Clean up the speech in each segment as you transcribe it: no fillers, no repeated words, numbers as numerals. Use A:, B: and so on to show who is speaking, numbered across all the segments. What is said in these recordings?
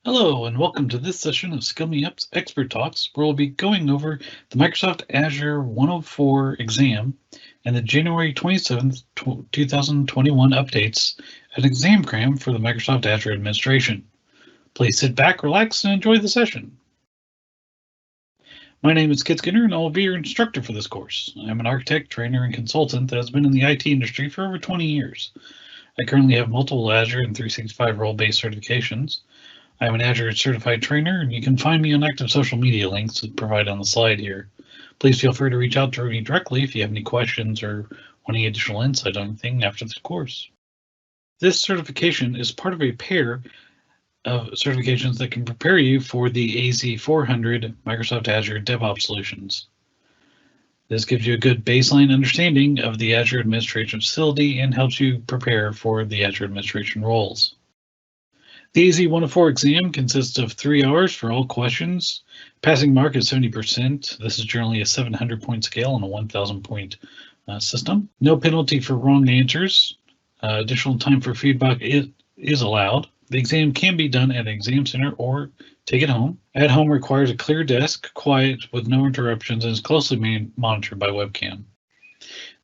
A: Hello, and welcome to this session of Skill Me Up's Expert Talks, where we'll be going over the Microsoft Azure 104 exam and the January 27th, 2021 updates and exam cram for the Microsoft Azure administration. Please sit back, relax, and enjoy the session. My name is Kit Skinner, and I will be your instructor for this course. I'm an architect, trainer, and consultant that has been in the IT industry for over 20 years. I currently have multiple Azure and 365 role-based certifications. I'm an Azure certified trainer, and you can find me on active social media links provided on the slide here. Please feel free to reach out to me directly if you have any questions or want any additional insight on anything after this course. This certification is part of a pair of certifications that can prepare you for the AZ-400 Microsoft Azure DevOps solutions. This gives you a good baseline understanding of the Azure administration facility and helps you prepare for the Azure administration roles. The AZ-104 exam consists of 3 hours for all questions. Passing mark is 70%. This is generally a 700-point scale on a 1,000-point system. No penalty for wrong answers. Additional time for feedback is allowed. The exam can be done at an exam center or take it home. At home requires a clear desk, quiet, with no interruptions, and is closely monitored by webcam.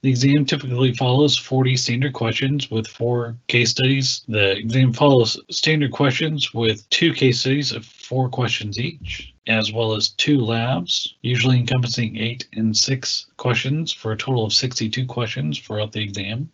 A: The exam typically follows 40 standard questions with 4 case studies. The exam follows standard questions with 2 case studies of 4 questions each, as well as 2 labs, usually encompassing 8 and 6 questions for a total of 62 questions throughout the exam.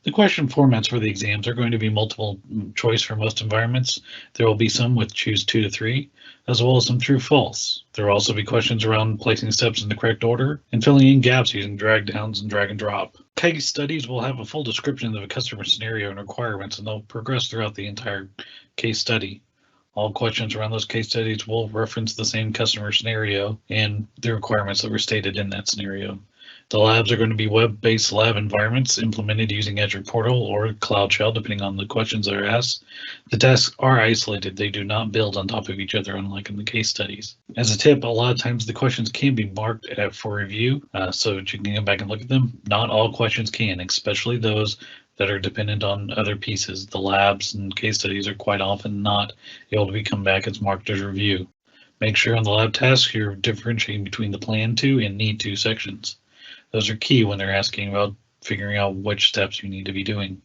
A: The question formats for the exams are going to be multiple choice for most environments. There will be some with choose 2 to 3, as well as some true false. There will also be questions around placing steps in the correct order and filling in gaps using drag downs and drag and drop. Case studies will have a full description of a customer scenario and requirements, and they'll progress throughout the entire case study. All questions around those case studies will reference the same customer scenario and the requirements that were stated in that scenario. The labs are going to be web-based lab environments implemented using Azure Portal or Cloud Shell, depending on the questions that are asked. The tasks are isolated. They do not build on top of each other, unlike in the case studies. As a tip, a lot of times the questions can be marked for review, so that you can go back and look at them. Not all questions can, especially those that are dependent on other pieces. The labs and case studies are quite often not able to come back as marked as review. Make sure on the lab tasks you're differentiating between the plan to and need to sections. Those are key when they're asking about figuring out which steps you need to be doing.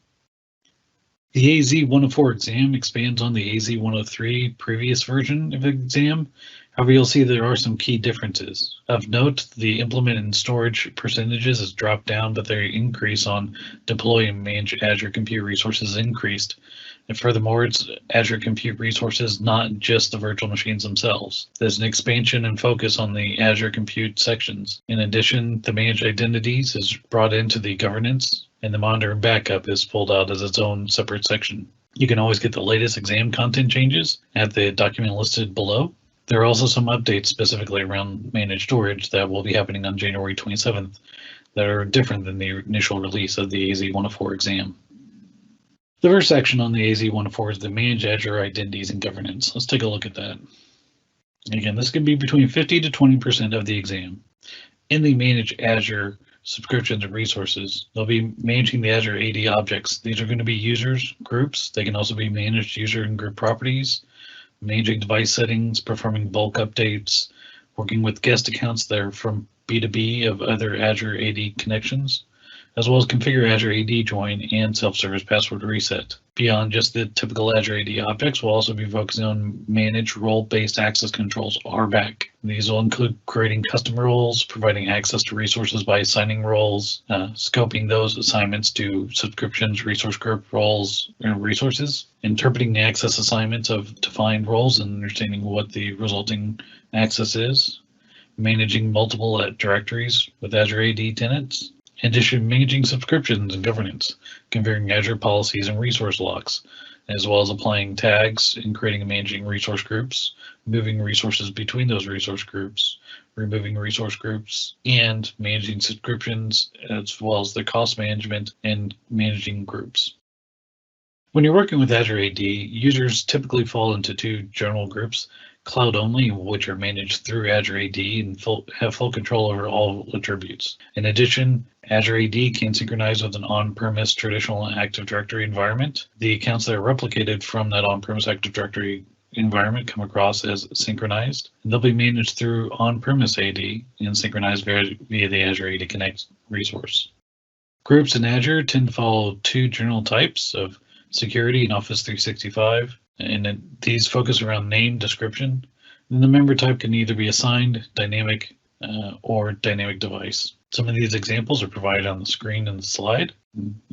A: The AZ-104 exam expands on the AZ-103 previous version of the exam. However, you'll see there are some key differences. Of note, the implement and storage percentages has dropped down, but their increase on deploy and manage Azure Compute Resources increased. And furthermore, it's Azure Compute Resources, not just the virtual machines themselves. There's an expansion and focus on the Azure Compute sections. In addition, the managed identities is brought into the governance, and the monitor and backup is pulled out as its own separate section. You can always get the latest exam content changes at the document listed below. There are also some updates specifically around managed storage that will be happening on January 27th that are different than the initial release of the AZ-104 exam. The first section on the AZ-104 is the Manage Azure Identities and Governance. Let's take a look at that. Again, this can be between 50 to 20% of the exam. In the Manage Azure Subscriptions and Resources, they'll be managing the Azure AD objects. These are going to be users, groups. They can also be managed user and group properties, managing device settings, performing bulk updates, working with guest accounts that are from B2B of other Azure AD connections, as well as configure Azure AD join and self-service password reset. Beyond just the typical Azure AD objects, we'll also be focusing on manage role-based access controls, RBAC. These will include creating custom roles, providing access to resources by assigning roles, scoping those assignments to subscriptions, resource group roles, and resources, interpreting the access assignments of defined roles and understanding what the resulting access is, managing multiple directories with Azure AD tenants. In addition, managing subscriptions and governance, configuring Azure policies and resource locks, as well as applying tags and creating and managing resource groups, moving resources between those resource groups, removing resource groups, and managing subscriptions, as well as the cost management and managing groups. When you're working with Azure AD, users typically fall into 2 general groups, cloud only, which are managed through Azure AD and have full control over all attributes. In addition, Azure AD can synchronize with an on-premise traditional Active Directory environment. The accounts that are replicated from that on-premise Active Directory environment come across as synchronized, and they'll be managed through on-premise AD and synchronized via the Azure AD Connect resource. Groups in Azure tend to follow two general types of security and Office 365, and these focus around name description. And the member type can either be assigned, dynamic, or dynamic device. Some of these examples are provided on the screen in the slide.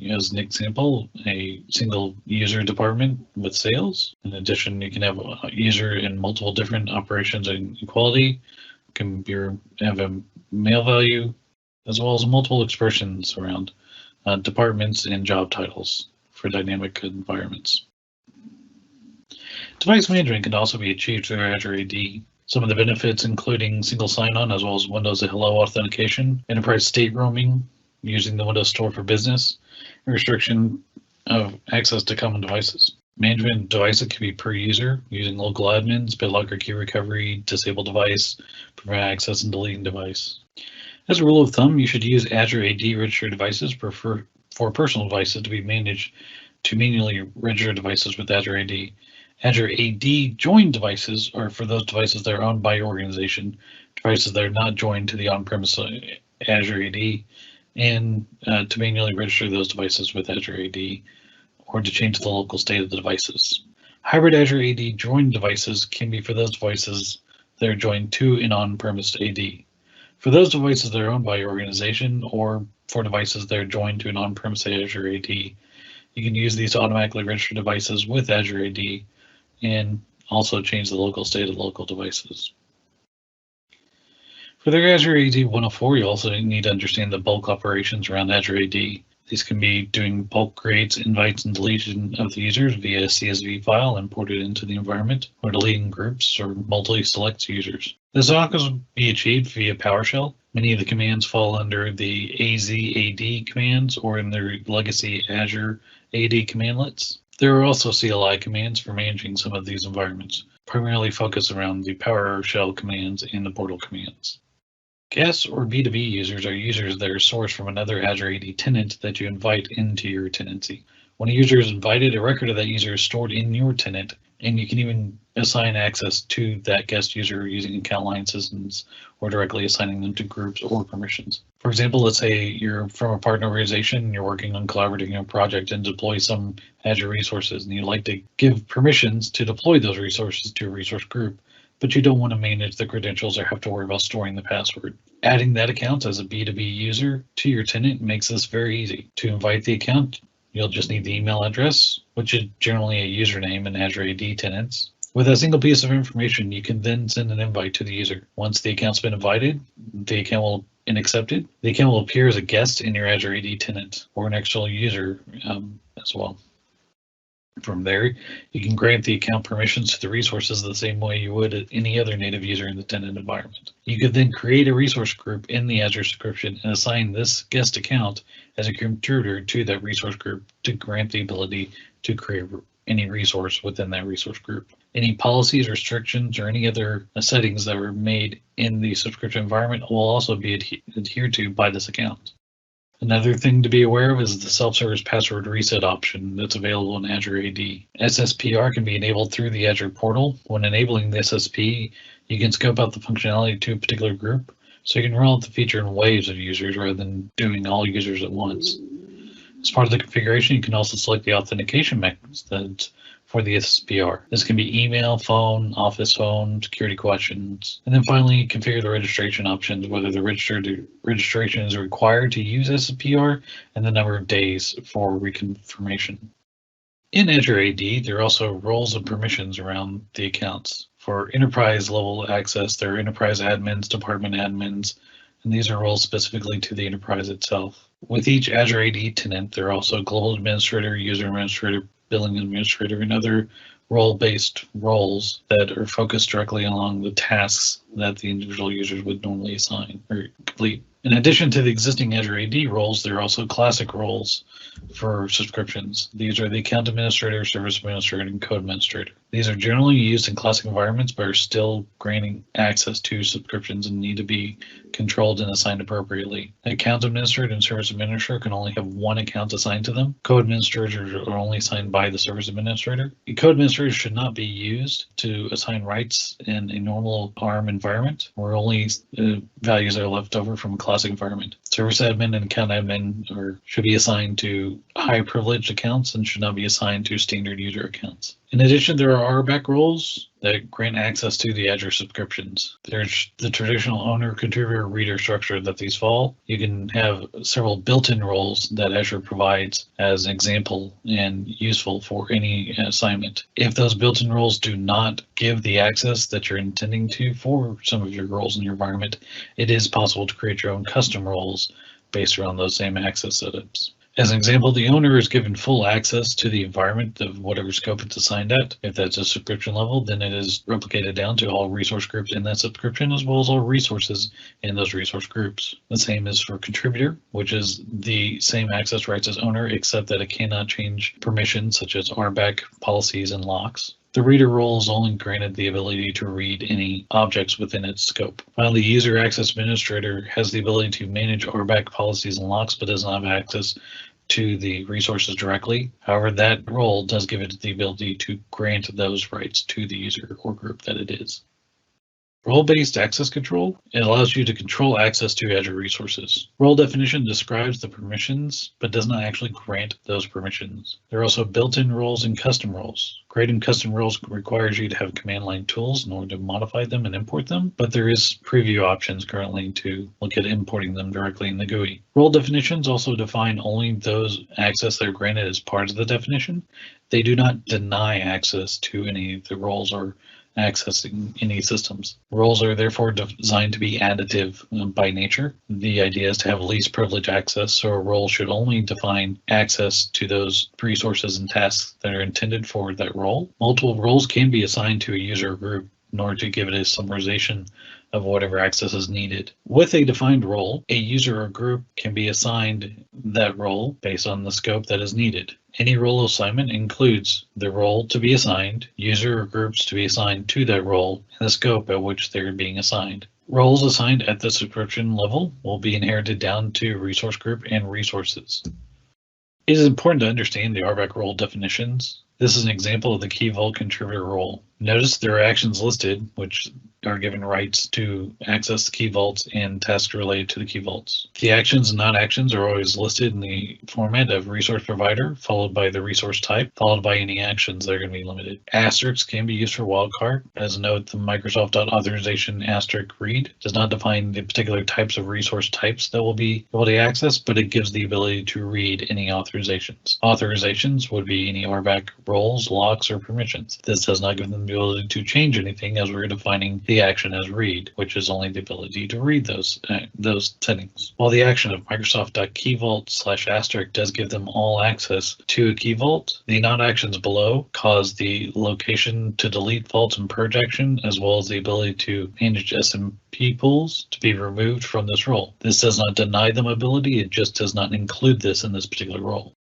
A: As an example, a single user department with sales. In addition, you can have a user in multiple different operations and quality. Can have a mail value, as well as multiple expressions around departments and job titles for dynamic environments. Device management can also be achieved through Azure AD. Some of the benefits including single sign-on as well as Windows Hello authentication, enterprise state roaming using the Windows Store for Business, and restriction of access to common devices. Management devices can be per user using local admins, BitLocker key recovery, disable device, prevent access and deleting device. As a rule of thumb, you should use Azure AD registered devices for personal devices to be managed to manually register devices with Azure AD. Azure AD joined devices are for those devices that are owned by your organization, devices that are not joined to the on-premise Azure AD, and to manually register those devices with Azure AD or to change the local state of the devices. Hybrid Azure AD joined devices can be for those devices that are joined to an on-premise AD. For those devices that are owned by your organization or for devices that are joined to an on-premise Azure AD, you can use these to automatically register devices with Azure AD and also change the local state of local devices. For the Azure AZ-104, you also need to understand the bulk operations around Azure AD. These can be doing bulk creates, invites, and deletion of the users via a CSV file imported into the environment, or deleting groups or multi-select users. This will also be achieved via PowerShell. Many of the commands fall under the AZ-AD commands or in their legacy Azure AD commandlets. There are also CLI commands for managing some of these environments, primarily focused around the PowerShell commands and the portal commands. Guests or B2B users are users that are sourced from another Azure AD tenant that you invite into your tenancy. When a user is invited, a record of that user is stored in your tenant, and you can even assign access to that guest user using account line systems or directly assigning them to groups or permissions. For example, let's say you're from a partner organization and you're working on collaborating on a project and deploy some Azure resources, and you'd like to give permissions to deploy those resources to a resource group, but you don't want to manage the credentials or have to worry about storing the password. Adding that account as a B2B user to your tenant makes this very easy. To invite the account, you'll just need the email address, which is generally a username in Azure AD tenants. With a single piece of information, you can then send an invite to the user. Once the account's been invited, the account will and accepted, the account will appear as a guest in your Azure AD tenant or an external user as well. From there, you can grant the account permissions to the resources the same way you would any other native user in the tenant environment. You could then create a resource group in the Azure subscription and assign this guest account as a contributor to that resource group to grant the ability to create any resource within that resource group. Any policies, restrictions, or any other settings that were made in the subscription environment will also be adhered to by this account. Another thing to be aware of is the self-service password reset option that's available in Azure AD. SSPR can be enabled through the Azure portal. When enabling the SSP, you can scope out the functionality to a particular group, so you can roll out the feature in waves of users rather than doing all users at once. As part of the configuration, you can also select the authentication methods for the SSPR. This can be email, phone, office phone, security questions, and then finally configure the registration options, whether the registration is required to use SSPR and the number of days for reconfirmation. In Azure AD, there are also roles and permissions around the accounts. For enterprise level access, there are enterprise admins, department admins, and these are roles specifically to the enterprise itself. With each Azure AD tenant, there are also global administrator, user administrator, billing administrator, and other role-based roles that are focused directly along the tasks that the individual users would normally assign or complete. In addition to the existing Azure AD roles, there are also classic roles for subscriptions. These are the account administrator, service administrator, and code administrator. These are generally used in classic environments, but are still granting access to subscriptions and need to be controlled and assigned appropriately. Account administrator and service administrator can only have one account assigned to them. Code administrators are only assigned by the service administrator. The code administrator should not be used to assign rights in a normal ARM environment, where only values are left over from a classic environment. Service admin and account admin should be assigned to high privileged accounts and should not be assigned to standard user accounts. In addition, there are RBAC roles that grant access to the Azure subscriptions. There's the traditional owner, contributor, reader structure that these fall. You can have several built-in roles that Azure provides as an example and useful for any assignment. If those built-in roles do not give the access that you're intending to for some of your roles in your environment, it is possible to create your own custom roles based around those same access setups. As an example, the owner is given full access to the environment of whatever scope it's assigned at. If that's a subscription level, then it is replicated down to all resource groups in that subscription, as well as all resources in those resource groups. The same is for contributor, which is the same access rights as owner, except that it cannot change permissions such as RBAC, policies, and locks. The reader role is only granted the ability to read any objects within its scope. Finally, user access administrator has the ability to manage RBAC policies and locks, but does not have access to the resources directly. However, that role does give it the ability to grant those rights to the user or group that it is. Role-based access control, it allows you to control access to Azure resources. Role definition describes the permissions, but does not actually grant those permissions. There are also built-in roles and custom roles. Creating custom roles requires you to have command line tools in order to modify them and import them, but there is preview options currently to look at importing them directly in the GUI. Role definitions also define only those access that are granted as part of the definition. They do not deny access to any of the roles or accessing any systems. Roles are therefore designed to be additive by nature. The idea is to have least privilege access, so a role should only define access to those resources and tasks that are intended for that role. Multiple roles can be assigned to a user group in order to give it a summarization of whatever access is needed. With a defined role, a user or group can be assigned that role based on the scope that is needed. Any role assignment includes the role to be assigned, user or groups to be assigned to that role, and the scope at which they're being assigned. Roles assigned at the subscription level will be inherited down to resource group and resources. It is important to understand the RBAC role definitions. This is an example of the key vault contributor role. Notice there are actions listed, which are given rights to access the key vaults and tasks related to the key vaults. The actions and non-actions are always listed in the format of resource provider, followed by the resource type, followed by any actions that are going to be limited. Asterisks can be used for wildcard. As a note, the Microsoft.authorization asterisk read does not define the particular types of resource types that will be able to access, but it gives the ability to read any authorizations. Authorizations would be any RBAC roles, locks, or permissions. This does not give them the ability to change anything, as we're defining the action as read, which is only the ability to read those settings. While the action of Microsoft.keyvault/asterisk does give them all access to a key vault, the non-actions below cause the location to delete vaults and purge action, as well as the ability to manage SMP pools to be removed from this role. This does not deny them ability, it just does not include this in this particular role.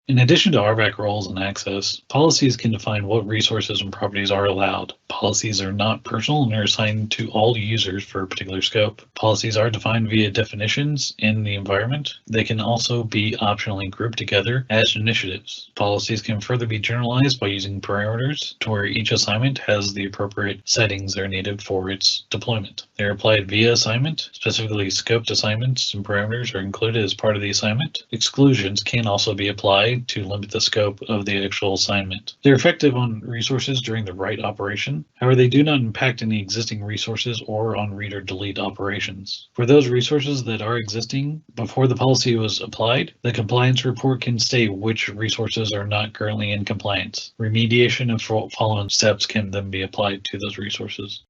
A: In addition to RBAC roles and access, policies can define what resources and properties are allowed. Policies are not personal and are assigned to all users for a particular scope. Policies are defined via definitions in the environment. They can also be optionally grouped together as initiatives. Policies can further be generalized by using parameters to where each assignment has the appropriate settings that are needed for its deployment. They are applied via assignment. Specifically, scoped assignments and parameters are included as part of the assignment. Exclusions can also be applied to limit the scope of the actual assignment. They're effective on resources during the write operation. However, they do not impact any existing resources or on read or delete operations. For those resources that are existing before the policy was applied, the compliance report can state which resources are not currently in compliance. Remediation of following steps can then be applied to those resources.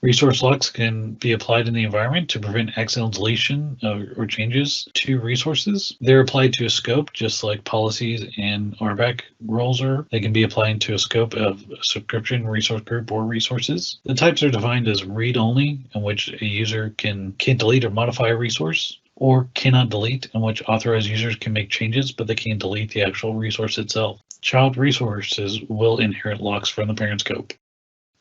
A: Resource locks can be applied in the environment to prevent accidental deletion or changes to resources. They're applied to a scope, just like policies and RBAC roles are. They can be applied to a scope of a subscription, resource group, or resources. The types are defined as read-only, in which a user can't delete or modify a resource, or cannot delete, in which authorized users can make changes, but they can't delete the actual resource itself. Child resources will inherit locks from the parent scope.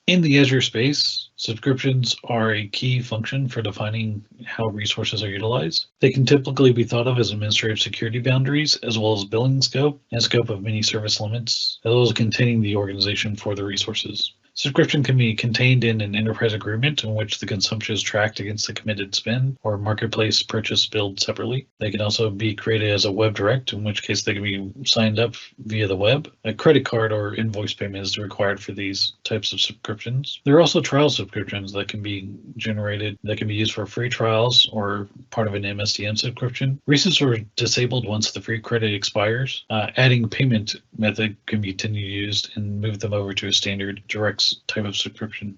A: In the Azure space, subscriptions are a key function for defining how resources are utilized. They can typically be thought of as administrative security boundaries, as well as billing scope and scope of many service limits, as well as containing the organization for the resources. Subscription can be contained in an enterprise agreement in which the consumption is tracked against the committed spend, or marketplace purchase billed separately. They can also be created as a web direct, in which case they can be signed up via the web. A credit card or invoice payment is required for these types of subscriptions. There are also trial subscriptions that can be generated, that can be used for free trials or part of an MSDN subscription. Resources are disabled once the free credit expires. Adding payment method can be continued used and move them over to a standard direct type of subscription.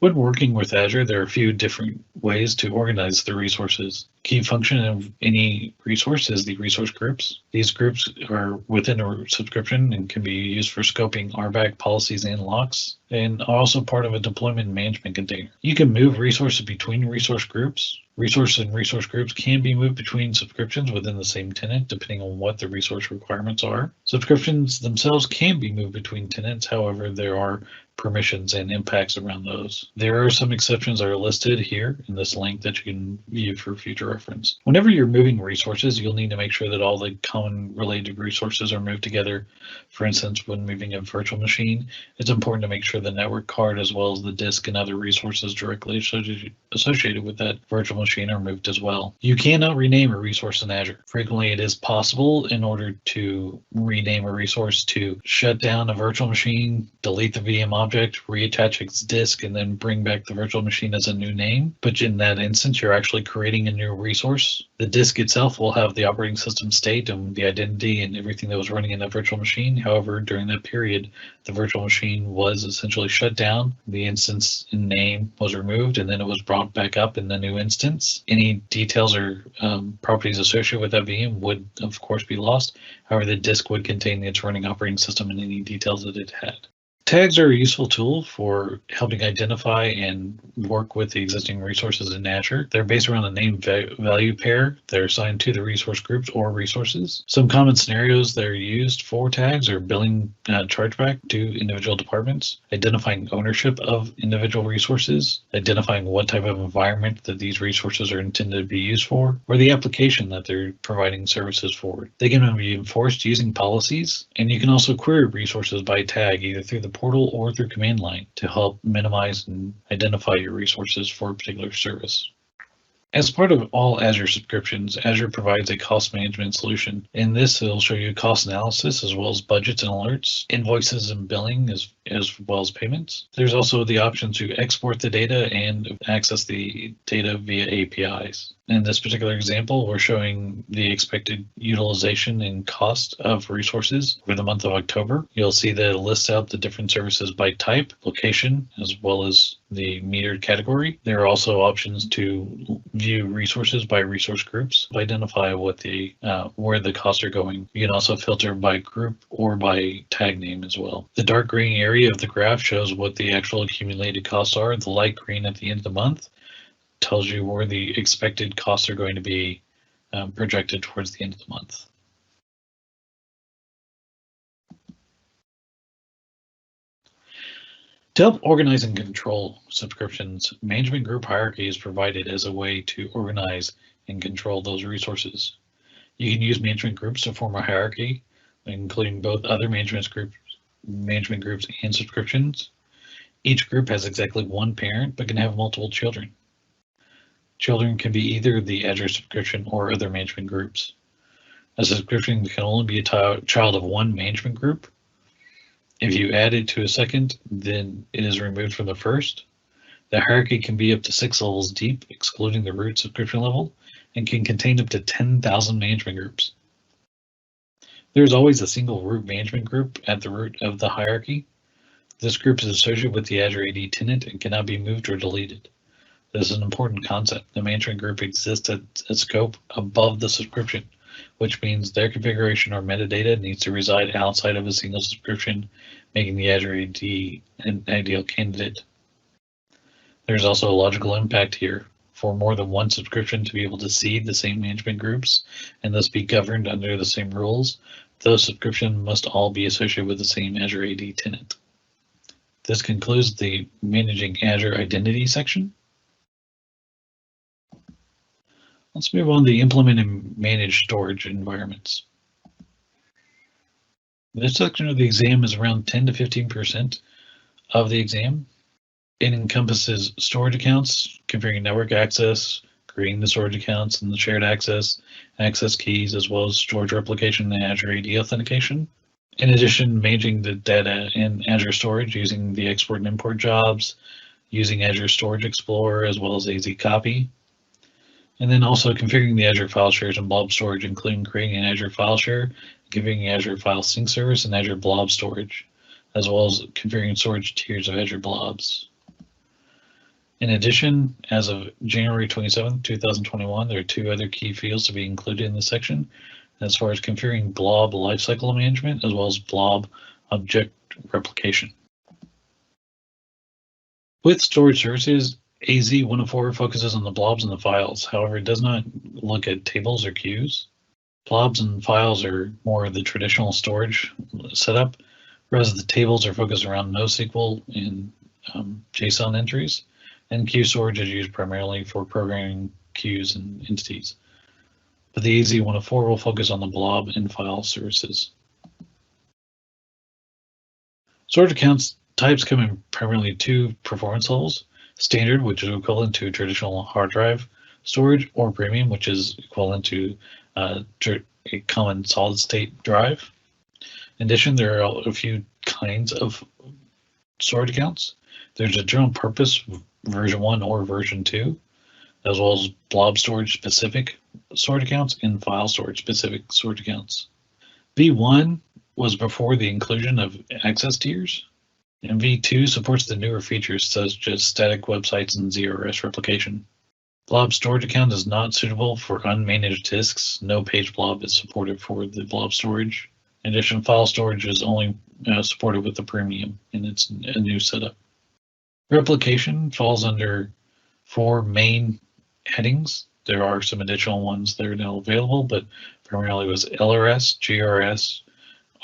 A: When working with Azure, there are a few different ways to organize the resources. Key function of any resource is the resource groups. These groups are within a subscription and can be used for scoping RBAC policies and locks, and are also part of a deployment management container. You can move resources between resource groups. Resources and resource groups can be moved between subscriptions within the same tenant, depending on what the resource requirements are. Subscriptions themselves can be moved between tenants, however, there are permissions and impacts around those. There are some exceptions that are listed here in this link that you can view for future reference. Whenever you're moving resources, you'll need to make sure that all the common related resources are moved together. For instance, when moving a virtual machine, it's important to make sure the network card as well as the disk and other resources directly associated with that virtual machine are moved as well. You cannot rename a resource in Azure. Frequently, it is possible in order to rename a resource to shut down a virtual machine, delete the VM object, reattach its disk, and then bring back the virtual machine as a new name. But in that instance, you're actually creating a new resource. The disk itself will have the operating system state and the identity and everything that was running in that virtual machine. However, during that period, the virtual machine was essentially shut down. The instance and name was removed, and then it was brought back up in the new instance. Any details or properties associated with that VM would, of course, be lost. However, the disk would contain its running operating system and any details that it had. Tags are a useful tool for helping identify and work with the existing resources in Azure. They're based around the name value pair. They're assigned to the resource groups or resources. Some common scenarios that are used for tags are billing chargeback to individual departments, identifying ownership of individual resources, identifying what type of environment that these resources are intended to be used for, or the application that they're providing services for. They can be enforced using policies, and you can also query resources by tag either through the portal or through command line to help minimize and identify your resources for a particular service. As part of all Azure subscriptions, Azure provides a cost management solution. In this, it'll show you cost analysis as well as budgets and alerts, invoices and billing as well as payments. There's also the option to export the data and access the data via APIs. In this particular example, we're showing the expected utilization and cost of resources for the month of October. You'll see that it lists out the different services by type, location, as well as the metered category. There are also options to view resources by resource groups, identify what where the costs are going. You can also filter by group or by tag name as well. The dark green area of the graph shows what the actual accumulated costs are. The light green at the end of the month tells you where the expected costs are going to be projected towards the end of the month. To help organize and control subscriptions, management group hierarchy is provided as a way to organize and control those resources. You can use management groups to form a hierarchy, including both other management groups and subscriptions. Each group has exactly one parent, but can have multiple children. Children can be either the Azure subscription or other management groups. A subscription can only be a child of one management group. If you add it to a second, then it is removed from the first. The hierarchy can be up to 6 levels deep, excluding the root subscription level, and can contain up to 10,000 management groups. There is always a single root management group at the root of the hierarchy. This group is associated with the Azure AD tenant and cannot be moved or deleted. This is an important concept. The management group exists at a scope above the subscription, which means their configuration or metadata needs to reside outside of a single subscription, making the Azure AD an ideal candidate. There's also a logical impact here. For more than one subscription to be able to see the same management groups and thus be governed under the same rules, those subscriptions must all be associated with the same Azure AD tenant. This concludes the Managing Azure Identity section. Let's move on to implement and manage storage environments. This section of the exam is around 10 to 15% of the exam. It encompasses storage accounts, configuring network access, creating the storage accounts and the shared access keys, as well as storage replication and Azure AD authentication. In addition, managing the data in Azure Storage using the export and import jobs, using Azure Storage Explorer, as well as AZ Copy. And then also configuring the Azure file shares and Blob storage, including creating an Azure file share, configuring Azure file sync service and Azure Blob storage, as well as configuring storage tiers of Azure Blobs. In addition, as of January 27, 2021, there are two other key fields to be included in this section, as far as configuring Blob Lifecycle Management, as well as Blob Object Replication. With storage services, AZ-104 focuses on the blobs and the files. However, it does not look at tables or queues. Blobs and files are more of the traditional storage setup, whereas the tables are focused around NoSQL and JSON entries, and queue storage is used primarily for programming queues and entities. But the AZ-104 will focus on the blob and file services. Storage accounts types come in primarily two performance levels: standard, which is equivalent to traditional hard drive storage, or premium, which is equivalent to a common solid state drive. In addition, there are a few kinds of storage accounts. There's a general purpose version 1 or version 2, as well as blob storage specific storage accounts and file storage specific storage accounts. V1 was before the inclusion of access tiers, and V2 supports the newer features such as static websites and ZRS replication. Blob storage account is not suitable for unmanaged disks. No page blob is supported for the blob storage. In addition, file storage is only supported with the premium, and it's a new setup. Replication falls under 4 main headings. There are some additional ones that are now available, but primarily was LRS, GRS,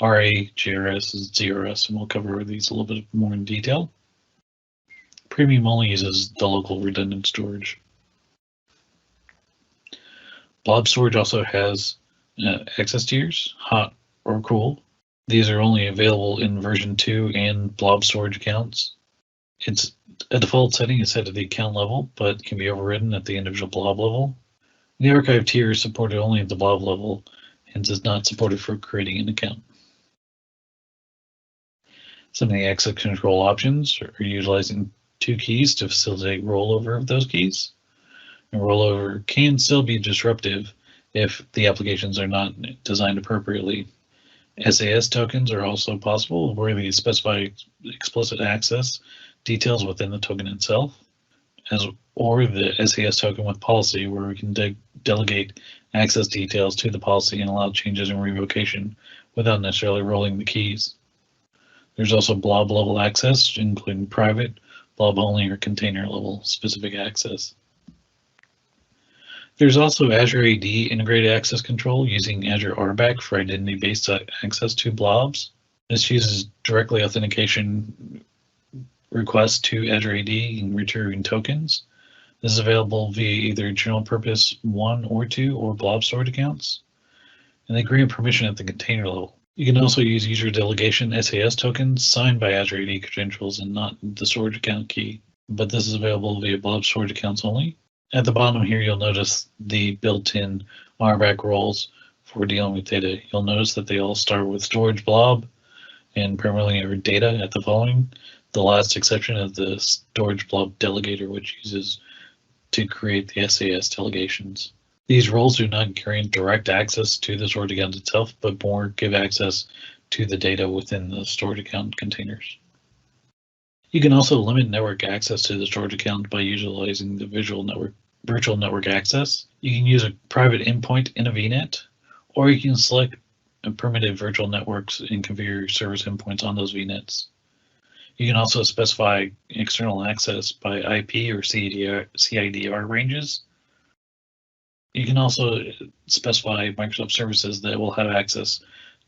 A: RA, GRS, and ZRS, and we'll cover these a little bit more in detail. Premium only uses the local redundant storage. Blob storage also has access tiers, hot or cool. These are only available in version 2 and blob storage accounts. It's a default setting is set at the account level, but can be overridden at the individual blob level. The archive tier is supported only at the blob level, hence is not supported for creating an account. Some of the access control options are utilizing 2 keys to facilitate rollover of those keys. And rollover can still be disruptive if the applications are not designed appropriately. SAS tokens are also possible, where they specify explicit access details within the token itself, or the SAS token with policy, where we can delegate access details to the policy and allow changes in revocation without necessarily rolling the keys. There's also blob level access, including private, blob only, or container level specific access. There's also Azure AD Integrated Access Control using Azure RBAC for identity-based access to blobs. This uses directly authentication requests to Azure AD and retrieving tokens. This is available via either general purpose 1 or 2 or blob storage accounts. And they grant permission at the container level. You can also use user delegation SAS tokens signed by Azure AD credentials and not the storage account key, but this is available via blob storage accounts only. At the bottom here, you'll notice the built-in RBAC roles for dealing with data. You'll notice that they all start with storage blob and primarily are data at the following. The last exception is the storage blob delegator, which uses to create the SAS delegations. These roles do not grant direct access to the storage account itself, but more give access to the data within the storage account containers. You can also limit network access to the storage account by utilizing the virtual network access. You can use a private endpoint in a VNet, or you can select permitted virtual networks and configure service endpoints on those VNets. You can also specify external access by IP or CIDR ranges. You can also specify Microsoft services that will have access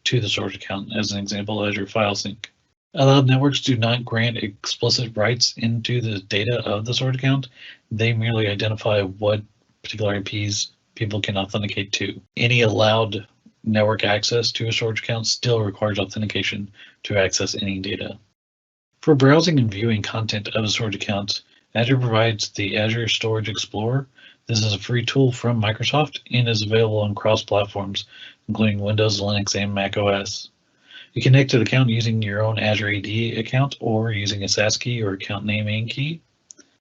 A: to the storage account, as an example, Azure File Sync. Allowed networks do not grant explicit rights into the data of the storage account. They merely identify what particular IPs people can authenticate to. Any allowed network access to a storage account still requires authentication to access any data. For browsing and viewing content of a storage account, Azure provides the Azure Storage Explorer. This is a free tool from Microsoft and is available on cross-platforms, including Windows, Linux, and Mac OS. You connect to the account using your own Azure AD account or using a SAS key or account name and key.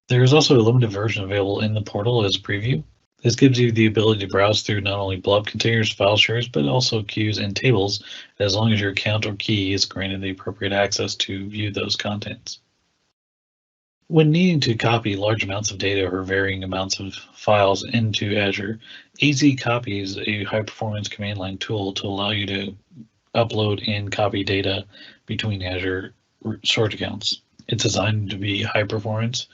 A: There is also a limited version available in the portal as a preview. This gives you the ability to browse through not only blob containers, file shares, but also queues and tables, as long as your account or key is granted the appropriate access to view those contents. When needing to copy large amounts of data or varying amounts of files into Azure, AZ Copy is a high-performance command line tool to allow you to upload and copy data between Azure storage accounts. It's designed to be high performance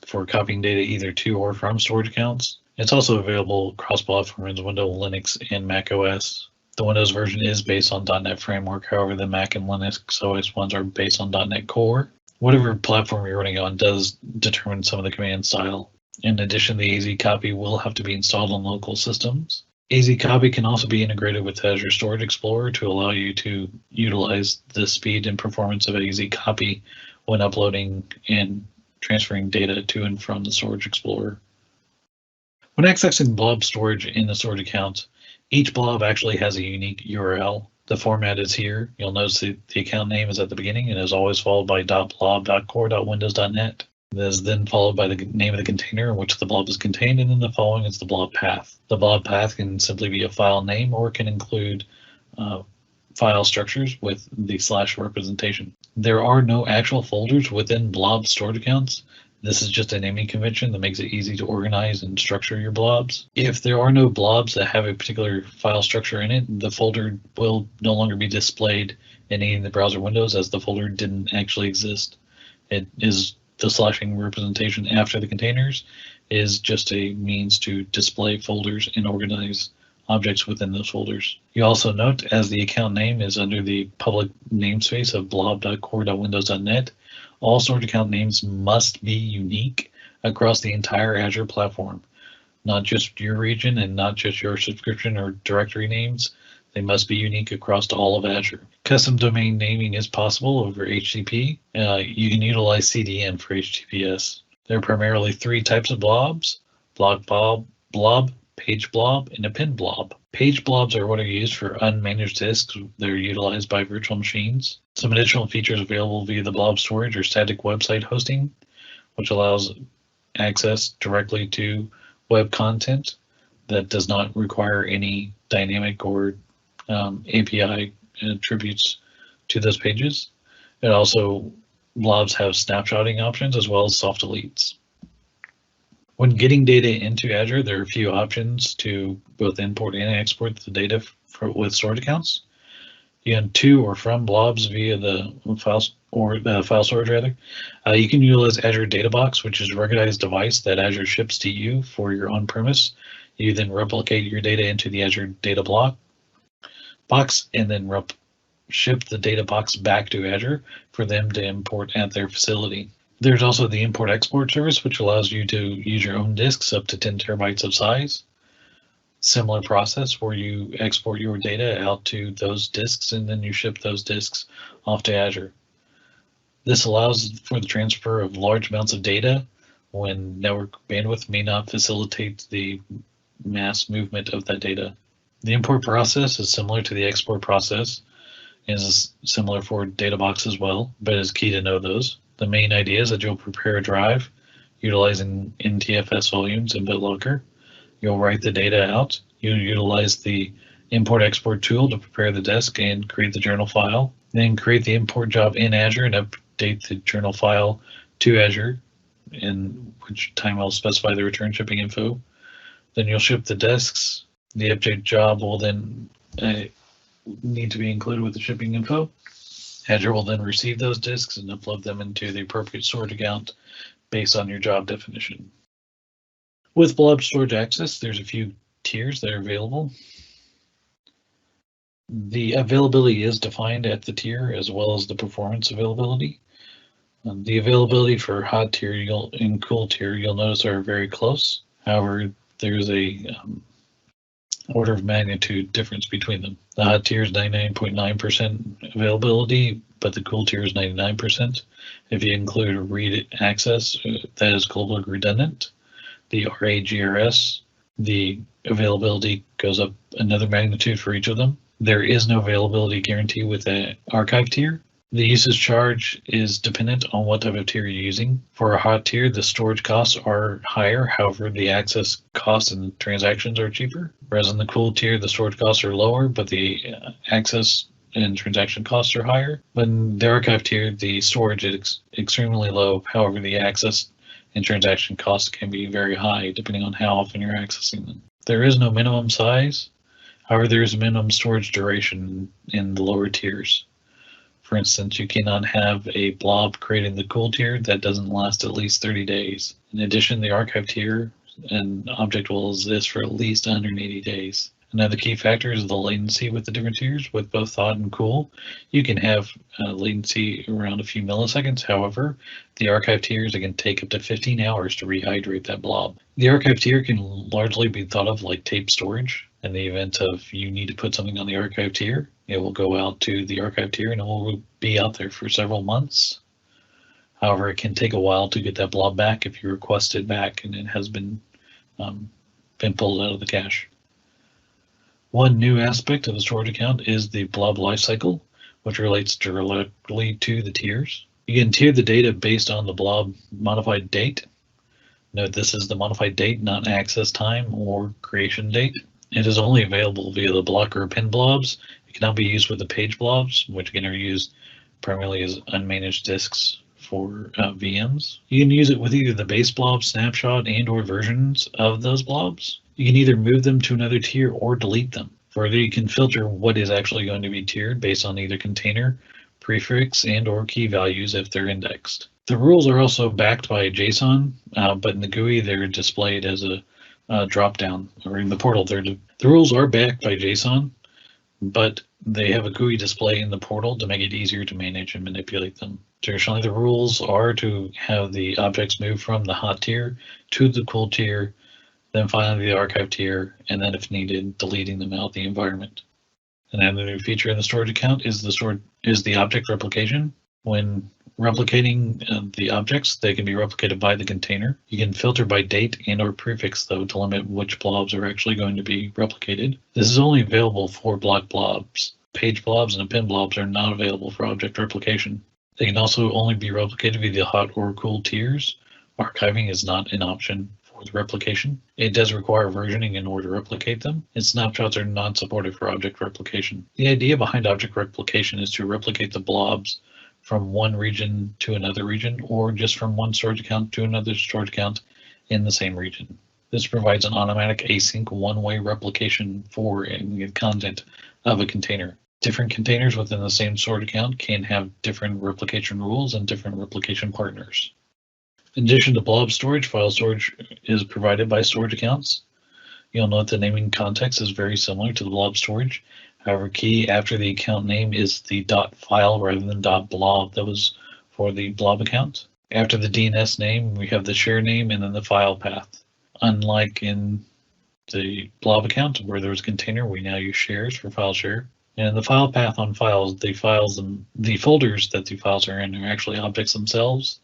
A: for copying data either to or from storage accounts. It's also available cross-platforms, Windows, Linux, and Mac OS. The Windows version is based on .NET Framework, however, the Mac and Linux OS ones are based on .NET Core. Whatever platform you're running on does determine some of the command style. In addition, the AZ Copy will have to be installed on local systems. AZ Copy can also be integrated with Azure Storage Explorer to allow you to utilize the speed and performance of AZ Copy when uploading and transferring data to and from the Storage Explorer. When accessing blob storage in the storage account, each blob actually has a unique URL. The format is here. You'll notice that the account name is at the beginning and is always followed by .blob.core.windows.net. This is then followed by the name of the container in which the blob is contained, and then the following is the blob path. The blob path can simply be a file name or can include file structures with the / representation. There are no actual folders within blob storage accounts. This is just a naming convention that makes it easy to organize and structure your blobs. If there are no blobs that have a particular file structure in it, the folder will no longer be displayed in any of the browser windows, as the folder didn't actually exist. It is the slashing representation after the containers is just a means to display folders and organize objects within those folders. You also note, as the account name is under the public namespace of blob.core.windows.net, all storage account names must be unique across the entire Azure platform, not just your region and not just your subscription or directory names. They must be unique across all of Azure. Custom domain naming is possible over HTTP. You can utilize CDN for HTTPS. There are primarily 3 types of blobs: blob, page blob, and append blob. Page blobs are what are used for unmanaged disks. They're utilized by virtual machines. Some additional features available via the blob storage are static website hosting, which allows access directly to web content that does not require any dynamic or API attributes to those pages. It also, blobs have snapshotting options as well as soft deletes. When getting data into Azure, there are a few options to both import and export the data with storage accounts. You can to or from blobs via the files or the file storage rather. You can utilize Azure Data Box, which is a ruggedized device that Azure ships to you for your on-premise. You then replicate your data into the Azure Data Box and then ship the data box back to Azure for them to import at their facility. There's also the import-export service, which allows you to use your own disks up to 10 terabytes of size. Similar process where you export your data out to those disks and then you ship those disks off to Azure. This allows for the transfer of large amounts of data when network bandwidth may not facilitate the mass movement of that data. The import process is similar to the export process and is similar for DataBox as well, but it's key to know those. The main idea is that you'll prepare a drive utilizing NTFS volumes and BitLocker. You'll write the data out. You'll utilize the import-export tool to prepare the disk and create the journal file. Then create the import job in Azure and date the journal file to Azure, in which time I'll specify the return shipping info. Then you'll ship the disks. The update job will then need to be included with the shipping info. Azure will then receive those disks and upload them into the appropriate storage account based on your job definition. With Blob Storage Access, there's a few tiers that are available. The availability is defined at the tier as well as the performance availability. The availability for hot tier and cool tier, you'll notice, are very close. However, there's a order of magnitude difference between them. The hot tier is 99.9% availability, but the cool tier is 99%. If you include read access, that is globally redundant. The RAGRS, the availability goes up another magnitude for each of them. There is no availability guarantee with the archive tier. The usage charge is dependent on what type of tier you're using. For a hot tier, the storage costs are higher. However, the access costs and transactions are cheaper. Whereas in the cool tier, the storage costs are lower, but the access and transaction costs are higher. But in the archive tier, the storage is extremely low. However, the access and transaction costs can be very high depending on how often you're accessing them. There is no minimum size. However, there is a minimum storage duration in the lower tiers. For instance, you cannot have a blob created in the cool tier that doesn't last at least 30 days. In addition, the archive tier, an object will exist for at least 180 days. Another key factor is the latency with the different tiers. With both hot and cool, you can have latency around a few milliseconds. However, the archive tiers, it can take up to 15 hours to rehydrate that blob. The archive tier can largely be thought of like tape storage. In the event of you need to put something on the archive tier, it will go out to the archive tier and it will be out there for several months. However, it can take a while to get that blob back if you request it back and it has been pulled out of the cache. One new aspect of a storage account is the blob lifecycle, which relates directly to the tiers. You can tier the data based on the blob modified date. Note this is the modified date, not access time or creation date. It is only available via the block or pin blobs. It cannot be used with the page blobs, which again are used primarily as unmanaged disks for VMs. You can use it with either the base blob, snapshot, and or versions of those blobs. You can either move them to another tier or delete them. Further, you can filter what is actually going to be tiered based on either container, prefix, and or key values if they're indexed. The rules are also backed by JSON, but in the GUI they're displayed as a drop down, or in the portal. The rules are backed by JSON, but they have a GUI display in the portal to make it easier to manage and manipulate them. Traditionally, the rules are to have the objects move from the hot tier to the cool tier, then finally the archive tier, and then if needed, deleting them out of the environment. Another new feature in the storage account is the object replication. When replicating the objects, they can be replicated by the container. You can filter by date and or prefix though to limit which blobs are actually going to be replicated. This is only available for block blobs. Page blobs and append blobs are not available for object replication. They can also only be replicated via the hot or cool tiers. Archiving is not an option for the replication. It does require versioning in order to replicate them, and snapshots are not supported for object replication. The idea behind object replication is to replicate the blobs from one region to another region, or just from one storage account to another storage account in the same region. This provides an automatic async one-way replication for the content of a container. Different containers within the same storage account can have different replication rules and different replication partners. In addition to blob storage, file storage is provided by storage accounts. You'll note the naming context is very similar to the blob storage. However, key after the account name is the .file rather than .blob that was for the blob account. After the DNS name, we have the share name and then the file path. Unlike in the blob account where there was a container, we now use shares for file share. And the file path on files, the folders that the files are in are actually objects themselves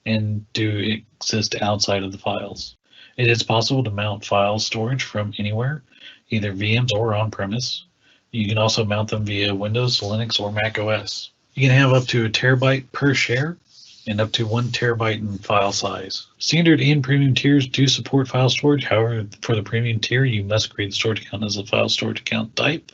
A: and do exist outside of the files. It is possible to mount file storage from anywhere, either VMs or on-premise. You can also mount them via Windows, Linux, or Mac OS. You can have up to 1 terabyte per share and up to 1 terabyte in file size. Standard and premium tiers do support file storage. However, for the premium tier, you must create the storage account as a file storage account type,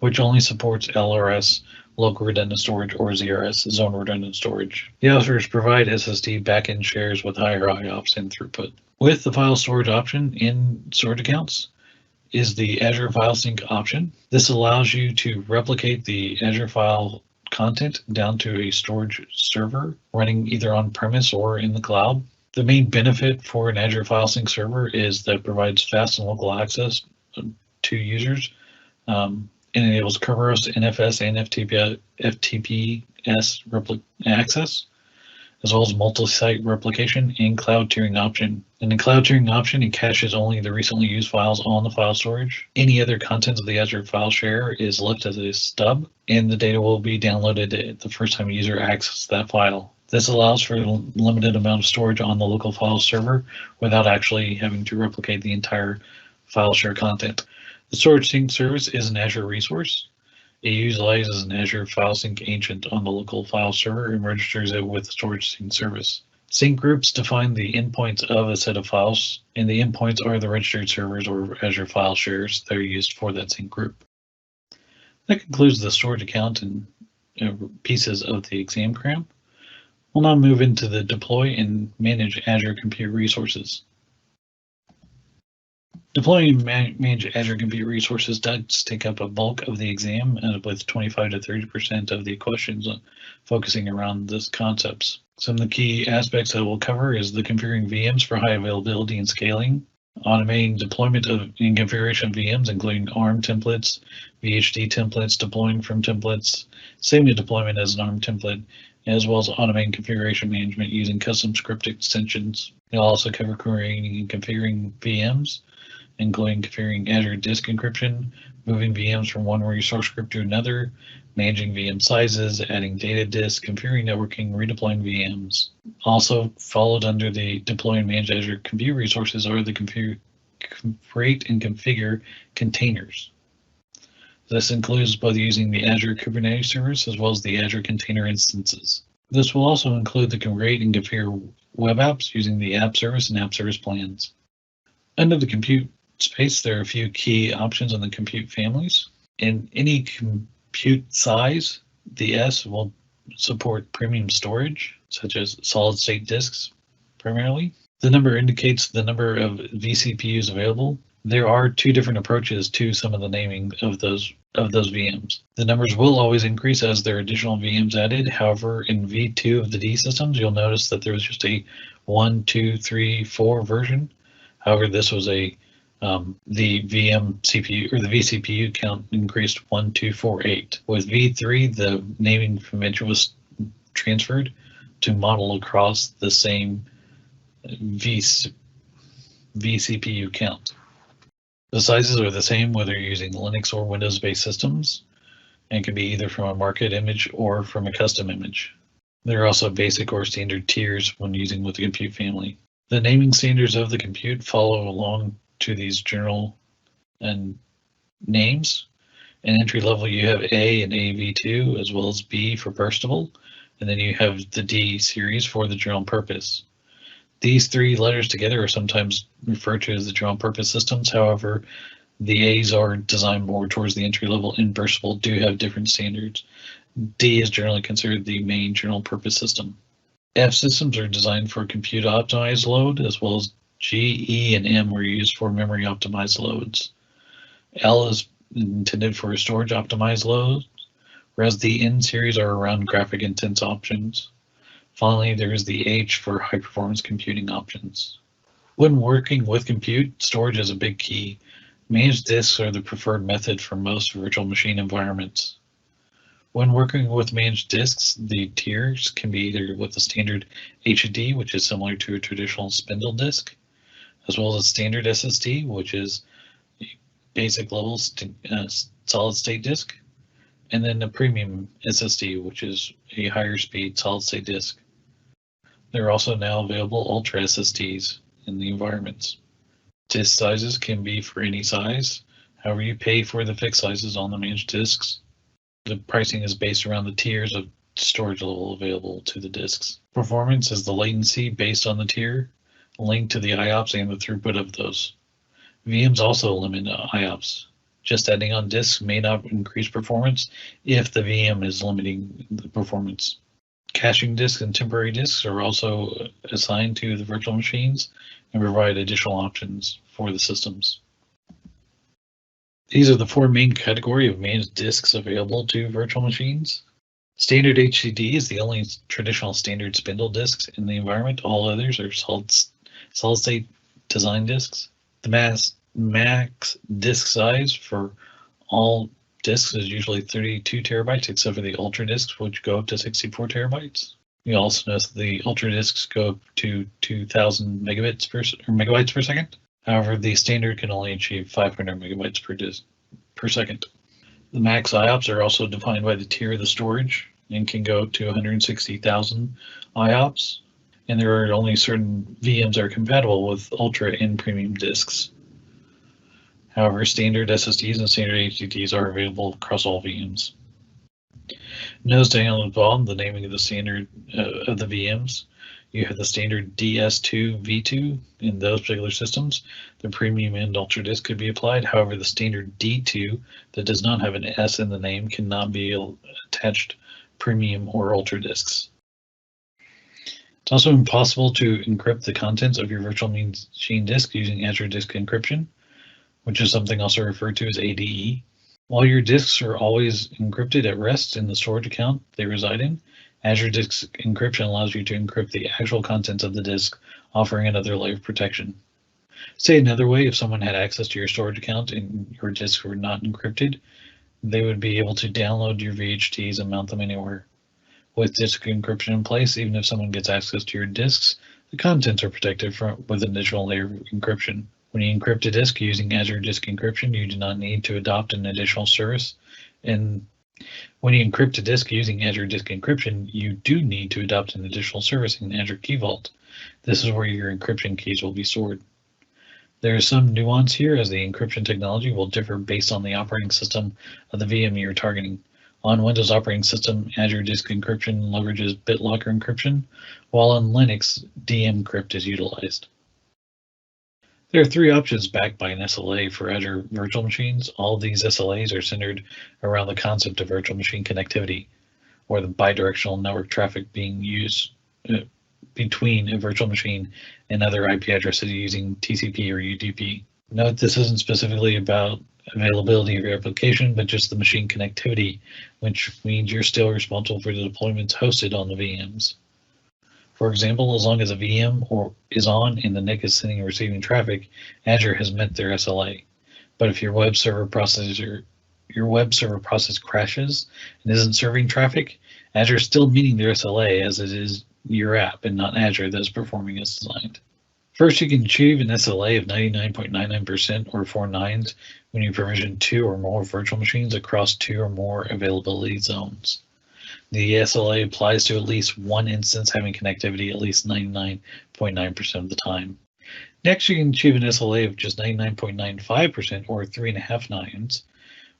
A: which only supports LRS local redundant storage, or ZRS, zone redundant storage. The offers provide SSD backend shares with higher IOPS and throughput. With the file storage option in storage accounts is the Azure File Sync option. This allows you to replicate the Azure file content down to a storage server running either on-premise or in the cloud. The main benefit for an Azure File Sync server is that it provides fast and local access to users. It enables Kerberos, NFS, and FTPS access, as well as multi-site replication and cloud tiering option. In the cloud tiering option, it caches only the recently used files on the file storage. Any other contents of the Azure file share is left as a stub, and the data will be downloaded the first time a user accesses that file. This allows for a limited amount of storage on the local file server without actually having to replicate the entire file share content. The storage sync service is an Azure resource. It utilizes an Azure File Sync agent on the local file server and registers it with the storage sync service. Sync groups define the endpoints of a set of files, and the endpoints are the registered servers or Azure file shares that are used for that sync group. That concludes the storage account and pieces of the exam cram. We'll now move into the deploy and manage Azure Compute Resources. Deploying and manage Azure Compute Resources does take up a bulk of the exam, with 25 to 30% of the questions focusing around these concepts. Some of the key aspects that we'll cover is the configuring VMs for high availability and scaling, automating deployment and configuration of VMs, including ARM templates, VHD templates, deploying from templates, saving a deployment as an ARM template, as well as automating configuration management using custom script extensions. We'll also cover creating and configuring VMs, including configuring Azure Disk Encryption, moving VMs from one resource group to another, managing VM sizes, adding data disk, configuring networking, redeploying VMs. Also followed under the deploy and manage Azure Compute Resources are the create and configure containers. This includes both using the Azure Kubernetes service as well as the Azure container instances. This will also include the create and configure web apps using the App Service and App Service plans. Under the compute space, there are a few key options on the compute families. In any compute size, the S will support premium storage, such as solid state disks primarily. The number indicates the number of vCPUs available. There are two different approaches to some of the naming of those VMs. The numbers will always increase as there are additional VMs added. However, in V2 of the D systems, you'll notice that there was just a 1, 2, 3, 4 version. However, this was the VM CPU or the vCPU count increased 1, 2, 4, 8. With V3, the naming convention was transferred to model across the same vCPU count. The sizes are the same whether you're using Linux or Windows-based systems, and can be either from a market image or from a custom image. There are also basic or standard tiers when using with the compute family. The naming standards of the compute follow along to these general and names. In entry level, you have A and AV2, as well as B for burstable, and then you have the D series for the general purpose. These three letters together are sometimes referred to as the general purpose systems. However, the A's are designed more towards the entry level, and burstable do have different standards. D is generally considered the main general purpose system. F systems are designed for compute optimized load, as well as G, E, and M are used for memory optimized loads. L is intended for storage optimized loads, whereas the N series are around graphic intense options. Finally, there is the H for high performance computing options. When working with compute, storage is a big key. Managed disks are the preferred method for most virtual machine environments. When working with managed disks, the tiers can be either with the standard HDD, which is similar to a traditional spindle disk, as well as a standard SSD, which is a basic level solid state disk, and then a premium SSD, which is a higher speed solid state disk. There are also now available Ultra SSDs in the environments. Disk sizes can be for any size. However, you pay for the fixed sizes on the managed disks. The pricing is based around the tiers of storage level available to the disks. Performance is the latency based on the tier, linked to the IOPS and the throughput of those. VMs also limit IOPS. Just adding on disks may not increase performance if the VM is limiting the performance. Caching disks and temporary disks are also assigned to the virtual machines and provide additional options for the systems. These are the four main categories of managed disks available to virtual machines. Standard HDD is the only traditional standard spindle disks in the environment. All others are solid-state design disks. The max disk size for all disks is usually 32 terabytes, except for the Ultra disks, which go up to 64 terabytes. You also notice the Ultra disks go up to 2,000 megabytes per second. However, the standard can only achieve 500 megabytes per second. The max IOPS are also defined by the tier of the storage and can go up to 160,000 IOPS. And there are only certain VMs that are compatible with Ultra and Premium disks. However, standard SSDs and standard HDDs are available across all VMs. Notice down at the bottom the naming of the standard of the VMs. You have the standard DS2 V2 in those particular systems. The Premium and Ultra disk could be applied. However, the standard D2 that does not have an S in the name cannot be attached Premium or Ultra disks. It's also impossible to encrypt the contents of your virtual machine disk using Azure Disk Encryption, which is something also referred to as ADE. While your disks are always encrypted at rest in the storage account they reside in, Azure Disk Encryption allows you to encrypt the actual contents of the disk, offering another layer of protection. Say another way, if someone had access to your storage account and your disks were not encrypted, they would be able to download your VHTs and mount them anywhere. With disk encryption in place, even if someone gets access to your disks, the contents are protected with an additional layer of encryption. When you encrypt a disk using Azure Disk Encryption, you do not need to adopt an additional service. And when you encrypt a disk using Azure Disk Encryption, you do need to adopt an additional service in Azure Key Vault. This is where your encryption keys will be stored. There is some nuance here, as the encryption technology will differ based on the operating system of the VM you're targeting. On Windows operating system, Azure Disk Encryption leverages BitLocker encryption, while on Linux, dmcrypt is utilized. There are three options backed by an SLA for Azure virtual machines. All of these SLAs are centered around the concept of virtual machine connectivity, or the bidirectional network traffic being used between a virtual machine and other IP addresses using TCP or UDP. Note this isn't specifically about availability of your application, but just the machine connectivity, which means you're still responsible for the deployments hosted on the VMs. For example, as long as a VM is on and the NIC is sending and receiving traffic, Azure has met their SLA. But if your web server process crashes and isn't serving traffic, Azure is still meeting their SLA, as it is your app and not Azure that is performing as designed. First, you can achieve an SLA of 99.99% or 4 nines when you provision 2 or more virtual machines across 2 or more availability zones. The SLA applies to at least one instance having connectivity at least 99.9% of the time. Next, you can achieve an SLA of just 99.95% or 3.5 nines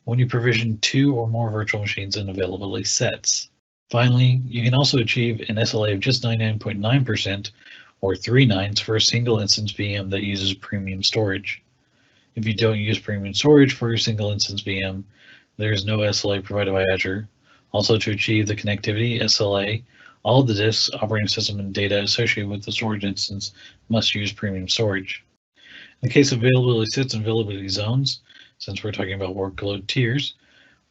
A: when you provision 2 or more virtual machines in availability sets. Finally, you can also achieve an SLA of just 99.9% or 3 nines for a single instance VM that uses premium storage. If you don't use premium storage for your single instance VM, there is no SLA provided by Azure. Also, to achieve the connectivity SLA, all of the disks, operating system, and data associated with the storage instance must use premium storage. In the case of availability sets and availability zones, since we're talking about workload tiers,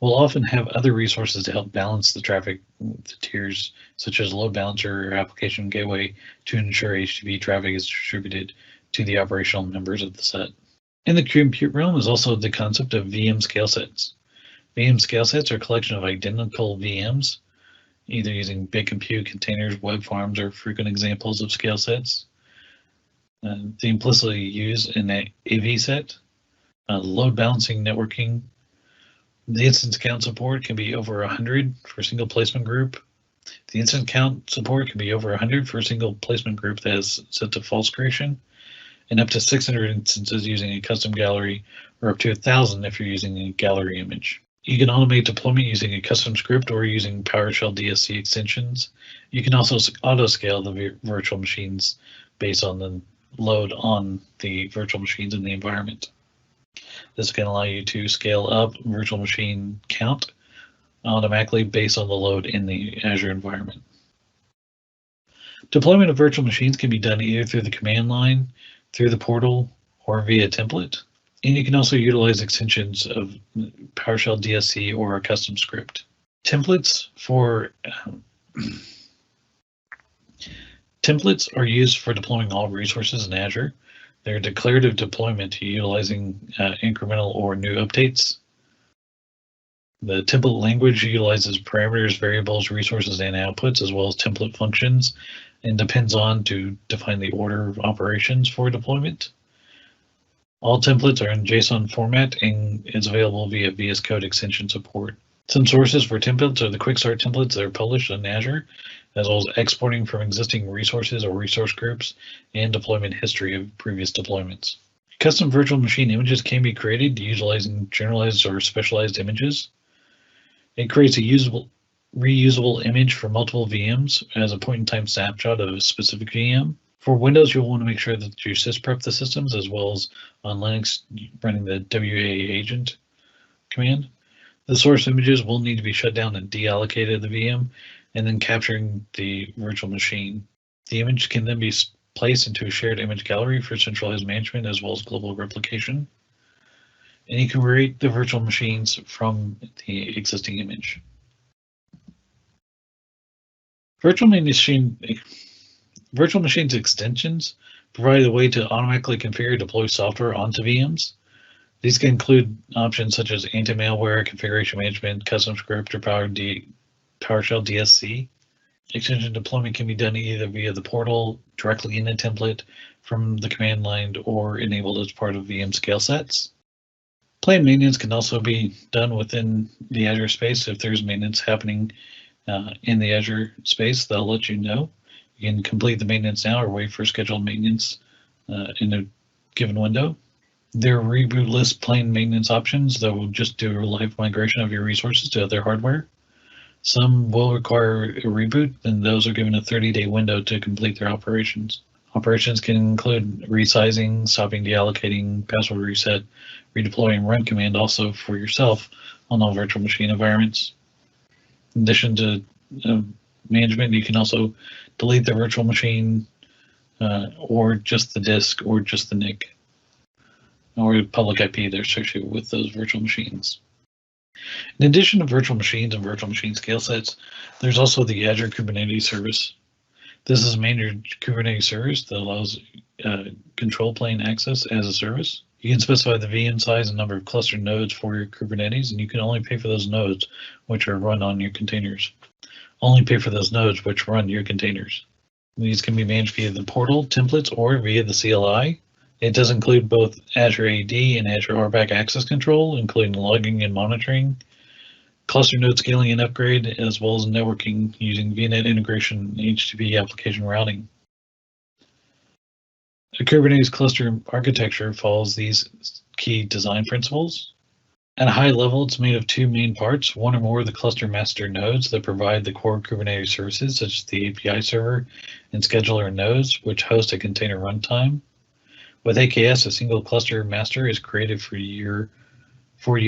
A: we'll often have other resources to help balance the traffic the tiers, such as load balancer or application gateway, to ensure HTTP traffic is distributed to the operational members of the set. In the compute realm is also the concept of VM scale sets. VM scale sets are a collection of identical VMs, either using big compute, containers, web farms, or frequent examples of scale sets. They implicitly use an AV set, load balancing networking. The instance count support can be over 100 for a single placement group. The instance count support can be over 100 for a single placement group that is set to false creation, and up to 600 instances using a custom gallery, or up to 1,000 if you're using a gallery image. You can automate deployment using a custom script or using PowerShell DSC extensions. You can also auto-scale the virtual machines based on the load on the virtual machines in the environment. This can allow you to scale up virtual machine count automatically based on the load in the Azure environment. Deployment of virtual machines can be done either through the command line, through the portal, or via template. And you can also utilize extensions of PowerShell DSC or a custom script. Templates are used for deploying all resources in Azure. They're declarative deployment utilizing incremental or new updates. The template language utilizes parameters, variables, resources, and outputs, as well as template functions, and depends on to define the order of operations for deployment. All templates are in JSON format and is available via VS Code extension support. Some sources for templates are the quick start templates that are published in Azure, as well as exporting from existing resources or resource groups and deployment history of previous deployments. Custom virtual machine images can be created utilizing generalized or specialized images. It creates a reusable image for multiple VMs as a point-in-time snapshot of a specific VM. For Windows, you'll want to make sure that you sysprep the systems, as well as on Linux running the WA agent command. The source images will need to be shut down and deallocated to the VM, and then capturing the virtual machine. The image can then be placed into a shared image gallery for centralized management, as well as global replication. And you can create the virtual machines from the existing image. Virtual machines extensions provide a way to automatically configure and deploy software onto VMs. These can include options such as anti-malware, configuration management, custom script, or PowerShell DSC. Extension deployment can be done either via the portal, directly in a template, from the command line, or enabled as part of VM scale sets. Planned maintenance can also be done within the Azure space. If there's maintenance happening in the Azure space, they'll let you know. You can complete the maintenance now or wait for scheduled maintenance in a given window. There are reboot list planned maintenance options that will just do a live migration of your resources to other hardware. Some will require a reboot, and those are given a 30-day window to complete their operations. Operations can include resizing, stopping deallocating, password reset, redeploying run command also for yourself on all virtual machine environments. In addition to management, you can also delete the virtual machine or just the disk or just the NIC or public IP that are associated with those virtual machines. In addition to virtual machines and virtual machine scale sets, there's also the Azure Kubernetes service. This is a managed Kubernetes service that allows control plane access as a service. You can specify the VM size and number of cluster nodes for your Kubernetes, and you can only pay for those nodes which are run on your containers. Only pay for those nodes which run your containers. These can be managed via the portal, templates, or via the CLI. It does include both Azure AD and Azure RBAC Access Control, including logging and monitoring, cluster node scaling and upgrade, as well as networking using VNet integration and HTTP application routing. A Kubernetes cluster architecture follows these key design principles. At a high level, it's made of two main parts, one or more of the cluster master nodes that provide the core Kubernetes services, such as the API server and scheduler nodes, which host a container runtime. With AKS, a single cluster master is created for you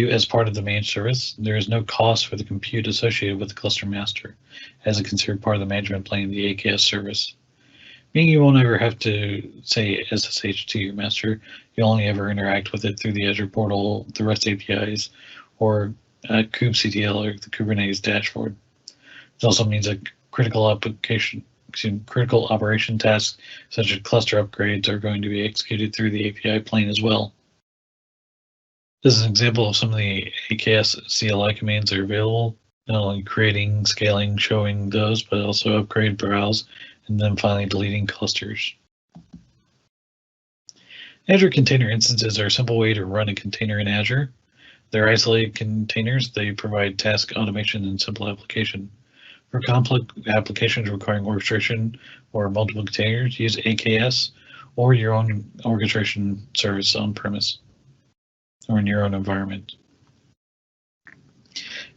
A: as part of the managed service. There is no cost for the compute associated with the cluster master, as it's considered part of the management plane of the AKS service. Meaning you won't ever have to say SSH to your master. You'll only ever interact with it through the Azure portal, the REST APIs, or kubectl or the Kubernetes dashboard. It also means that critical operation tasks such as cluster upgrades are going to be executed through the API plane as well. This is an example of some of the AKS CLI commands that are available, not only creating, scaling, showing those, but also upgrade, browse, and then finally deleting clusters. Azure container instances are a simple way to run a container in Azure. They're isolated containers. They provide task automation and simple application. For complex applications requiring orchestration or multiple containers, use AKS or your own orchestration service on premise or in your own environment.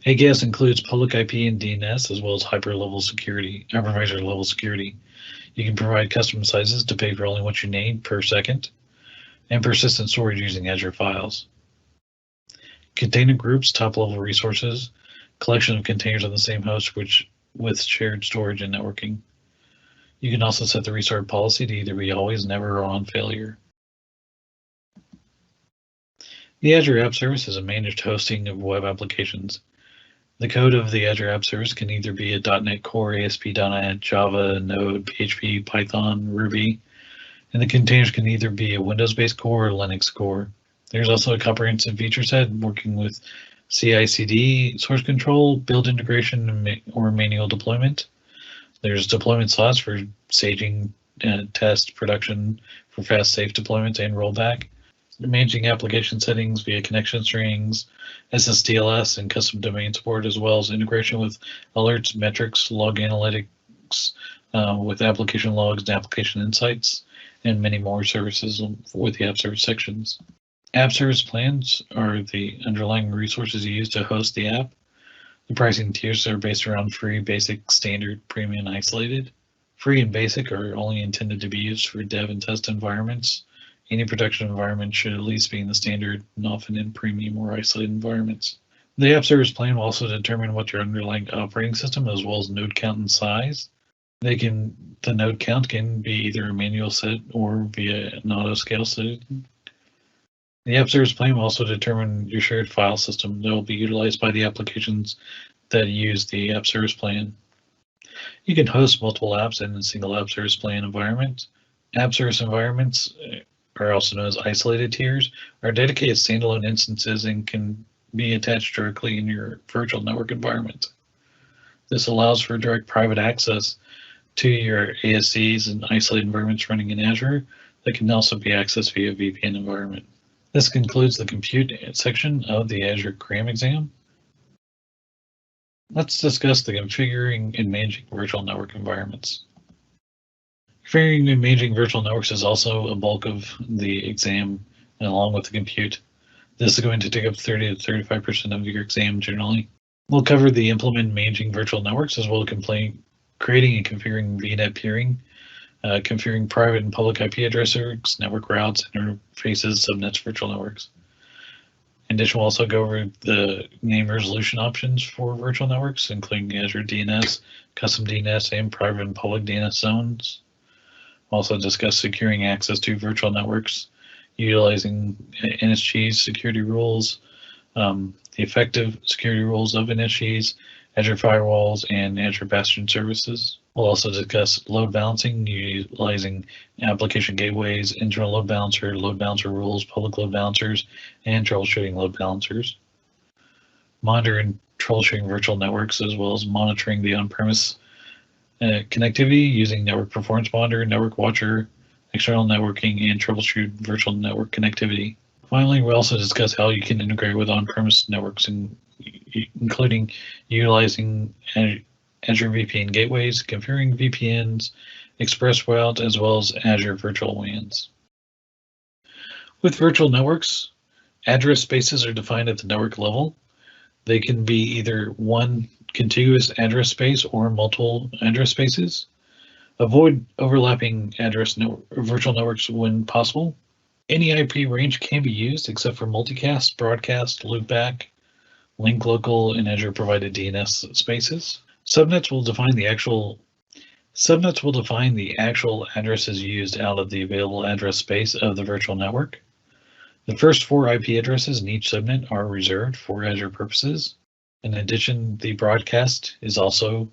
A: AKS includes public IP and DNS, as well as hypervisor level security. You can provide custom sizes to pay for only what you need per second, and persistent storage using Azure Files. Container groups, top-level resources, collection of containers on the same host with shared storage and networking. You can also set the restart policy to either be always, never, or on failure. The Azure App Service is a managed hosting of web applications. The code of the Azure App Service can either be a .NET Core, ASP.NET, Java, Node, PHP, Python, Ruby, and the containers can either be a Windows-based core or Linux core. There's also a comprehensive feature set working with CI/CD, source control, build integration, or manual deployment. There's deployment slots for staging, test, production, for fast, safe deployment and rollback. Managing application settings via connection strings, SSTLS, and custom domain support, as well as integration with alerts, metrics, log analytics, with application logs and application insights, and many more services with the App Service sections. App Service plans are the underlying resources you use to host the app. The pricing tiers are based around free, basic, standard, premium, and isolated. Free and basic are only intended to be used for dev and test environments. Any production environment should at least be in the standard and often in premium or isolated environments. The App Service plan will also determine what your underlying operating system as well as node count and size. The node count can be either a manual set or via an auto scale setting. The App Service plan will also determine your shared file system that will be utilized by the applications that use the App Service plan. You can host multiple apps in a single App Service plan environment. App Service environments are also known as isolated tiers, are dedicated standalone instances and can be attached directly in your virtual network environment. This allows for direct private access to your ASCs and isolated environments running in Azure that can also be accessed via VPN environment. This concludes the compute section of the Azure Cram exam. Let's discuss the configuring and managing virtual network environments. Configuring and managing virtual networks is also a bulk of the exam, and along with the compute. This is going to take up 30 to 35% of your exam generally. We'll cover the implement and managing virtual networks as well as creating and configuring VNet Peering, configuring private and public IP addresses, network routes, interfaces, subnets, virtual networks. In addition, we'll also go over the name resolution options for virtual networks, including Azure DNS, custom DNS, and private and public DNS zones. We'll also discuss securing access to virtual networks, utilizing NSGS security rules, the effective security rules of NSGS, Azure firewalls, and Azure Bastion services. We'll also discuss load balancing, utilizing application gateways, internal load balancer rules, public load balancers, and troubleshooting load balancers. Monitor and troubleshooting virtual networks, as well as monitoring the on-premise connectivity using Network Performance Monitor, Network Watcher, external networking, and troubleshoot virtual network connectivity. Finally, we'll also discuss how you can integrate with on-premise networks, including utilizing Azure VPN gateways, configuring VPNs, Express Route, as well as Azure Virtual WANs. With virtual networks, address spaces are defined at the network level. They can be either one contiguous address space or multiple address spaces. Avoid overlapping virtual networks when possible. Any IP range can be used except for multicast, broadcast, loopback, link local, and Azure provided DNS spaces. Subnets will define the actual addresses used out of the available address space of the virtual network. The first 4 IP addresses in each subnet are reserved for Azure purposes. In addition, the broadcast is also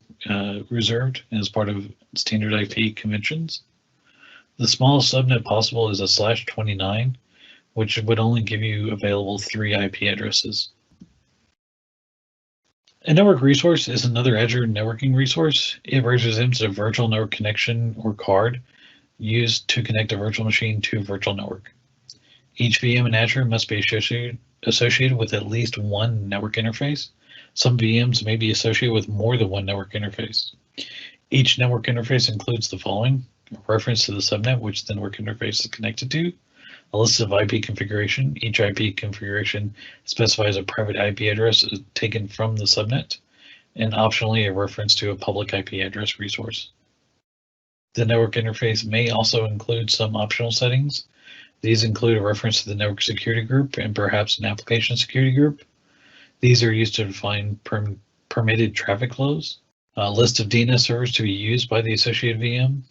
A: reserved as part of standard IP conventions. The smallest subnet possible is a /29, which would only give you available 3 IP addresses. A network resource is another Azure networking resource. It represents a virtual network connection or card used to connect a virtual machine to a virtual network. Each VM in Azure must be associated with at least one network interface. Some VMs may be associated with more than one network interface. Each network interface includes the following: a reference to the subnet which the network interface is connected to, a list of IP configuration. Each IP configuration specifies a private IP address taken from the subnet, and optionally a reference to a public IP address resource. The network interface may also include some optional settings. These include a reference to the network security group and perhaps an application security group, These are used to define permitted traffic flows, a list of DNS servers to be used by the associated VM,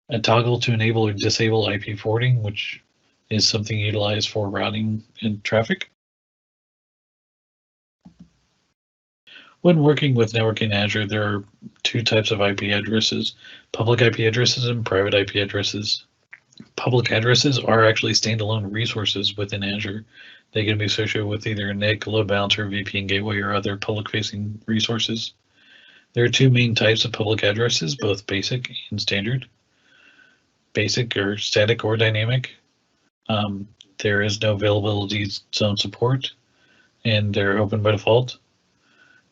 A: a toggle to enable or disable IP forwarding, which is something utilized for routing and traffic. When working with networking in Azure, there are two types of IP addresses, public IP addresses and private IP addresses. Public addresses are actually standalone resources within Azure. They can be associated with either a NIC, load balancer, VPN gateway, or other public-facing resources. There are two main types of public addresses, both basic and standard. Basic are static or dynamic. There is no availability zone support, and they're open by default.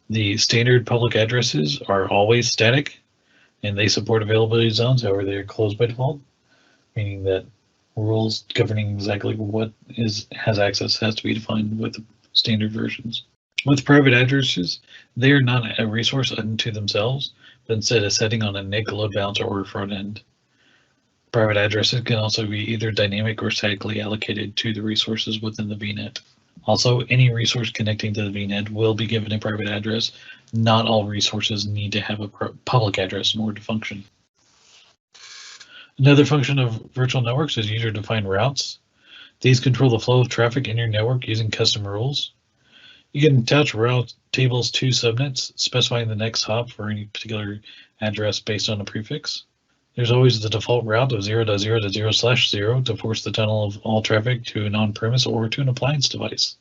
A: The standard public addresses are always static, and they support availability zones, however they are closed by default, meaning that rules governing exactly what has access has to be defined with the standard versions. With private addresses, they are not a resource unto themselves, but instead a setting on a NIC, load balancer, or front end. Private addresses can also be either dynamic or statically allocated to the resources within the VNet. Also, any resource connecting to the VNet will be given a private address. Not all resources need to have a public address in order to function. Another function of virtual networks is user-defined routes. These control the flow of traffic in your network using custom rules. You can attach route tables to subnets, specifying the next hop for any particular address based on a prefix. There's always the default route of 0.0 to 0/0 to force the tunnel of all traffic to an on-premise or to an appliance device.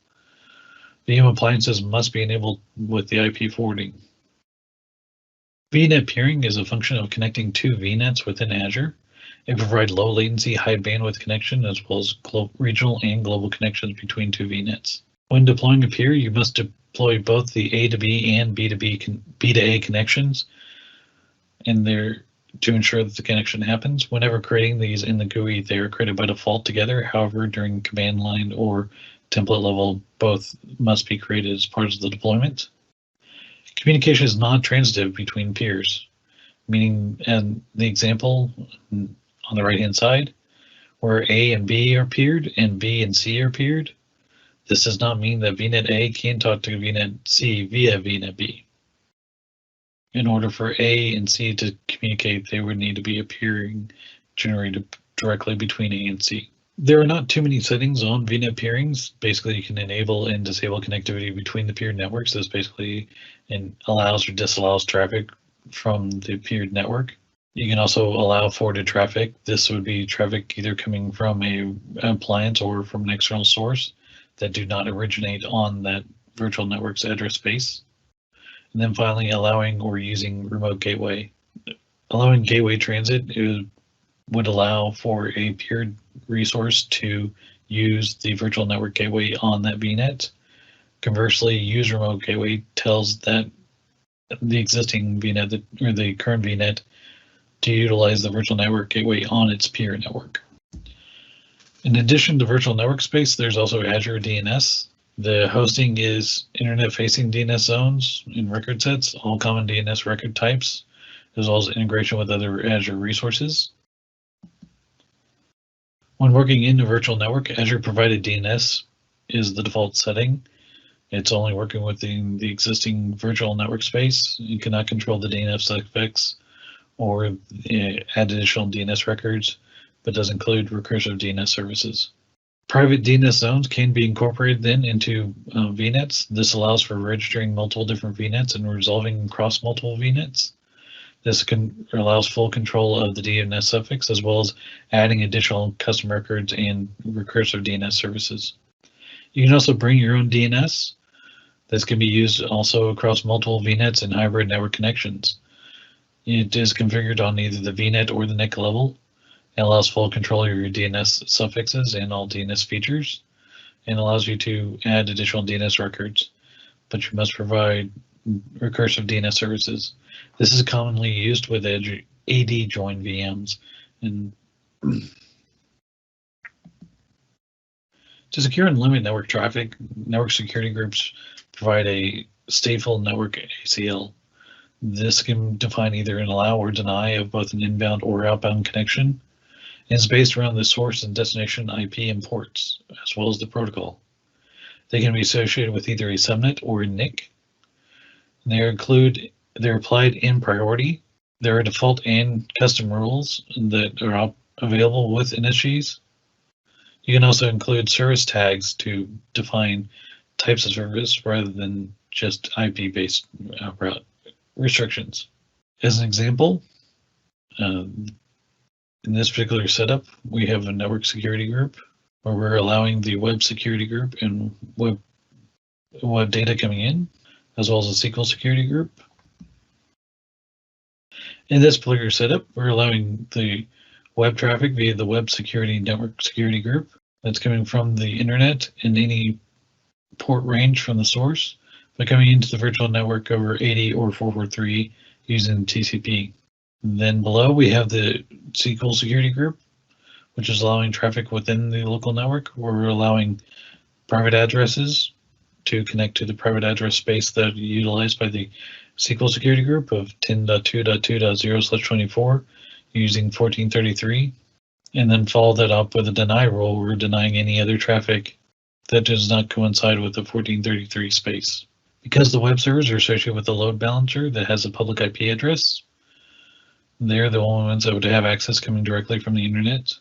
A: VM appliances must be enabled with the IP forwarding. VNet Peering is a function of connecting two VNets within Azure. It provides low latency, high bandwidth connection, as well as regional and global connections between two VNets. When deploying a peer, you must deploy both the A to B and B to A connections in there to ensure that the connection happens. Whenever creating these in the GUI, they are created by default together. However, during command line or template level, both must be created as part of the deployment. Communication is non-transitive between peers, meaning, and the example on the right-hand side, where A and B are peered and B and C are peered, this does not mean that VNet A can talk to VNet C via VNet B. In order for A and C to communicate, they would need to be a peering generated directly between A and C. There are not too many settings on VNet peerings. Basically, you can enable and disable connectivity between the peered networks. This basically allows or disallows traffic from the peered network. You can also allow forwarded traffic. This would be traffic either coming from an appliance or from an external source that do not originate on that virtual network's address space. And then finally, allowing or using remote gateway. Allowing gateway transit would allow for a peered resource to use the virtual network gateway on that VNet. Conversely, use remote gateway tells that the existing VNet or the current VNet to utilize the virtual network gateway on its peer network. In addition to virtual network space, there's also Azure DNS. The hosting is internet-facing DNS zones and record sets, all common DNS record types, as well as integration with other Azure resources. When working in a virtual network, Azure provided DNS is the default setting. It's only working within the existing virtual network space. You cannot control the DNS suffix or add additional DNS records, but does include recursive DNS services. Private DNS zones can be incorporated then into VNets. This allows for registering multiple different VNets and resolving across multiple VNets. This allows full control of the DNS suffix, as well as adding additional custom records and recursive DNS services. You can also bring your own DNS. This can be used also across multiple VNets and hybrid network connections. It is configured on either the VNet or the NIC level. It allows full control of your DNS suffixes and all DNS features, and allows you to add additional DNS records, but you must provide recursive DNS services. This is commonly used with AD join VMs. And to secure and limit network traffic, network security groups provide a stateful network ACL. This can define either an allow or deny of both an inbound or outbound connection. And it's based around the source and destination IP and ports, as well as the protocol. They can be associated with either a subnet or a NIC. They're applied in priority. There are default and custom rules that are available with NSGs. You can also include service tags to define types of service rather than just IP-based route restrictions. As an example, in this particular setup, we have a network security group where we're allowing the web security group and web data coming in, as well as a SQL security group. In this particular setup, we're allowing the web traffic via the web security network security group that's coming from the internet in any port range from the source by coming into the virtual network over 80 or 443 using TCP. And then below we have the SQL security group, which is allowing traffic within the local network, where we're allowing private addresses to connect to the private address space that are utilized by the SQL security group of 10.2.2.0/24 using 1433, and then follow that up with a deny rule. We're denying any other traffic that does not coincide with the 1433 space. Because the web servers are associated with a load balancer that has a public IP address, they're the only ones that would have access coming directly from the internet.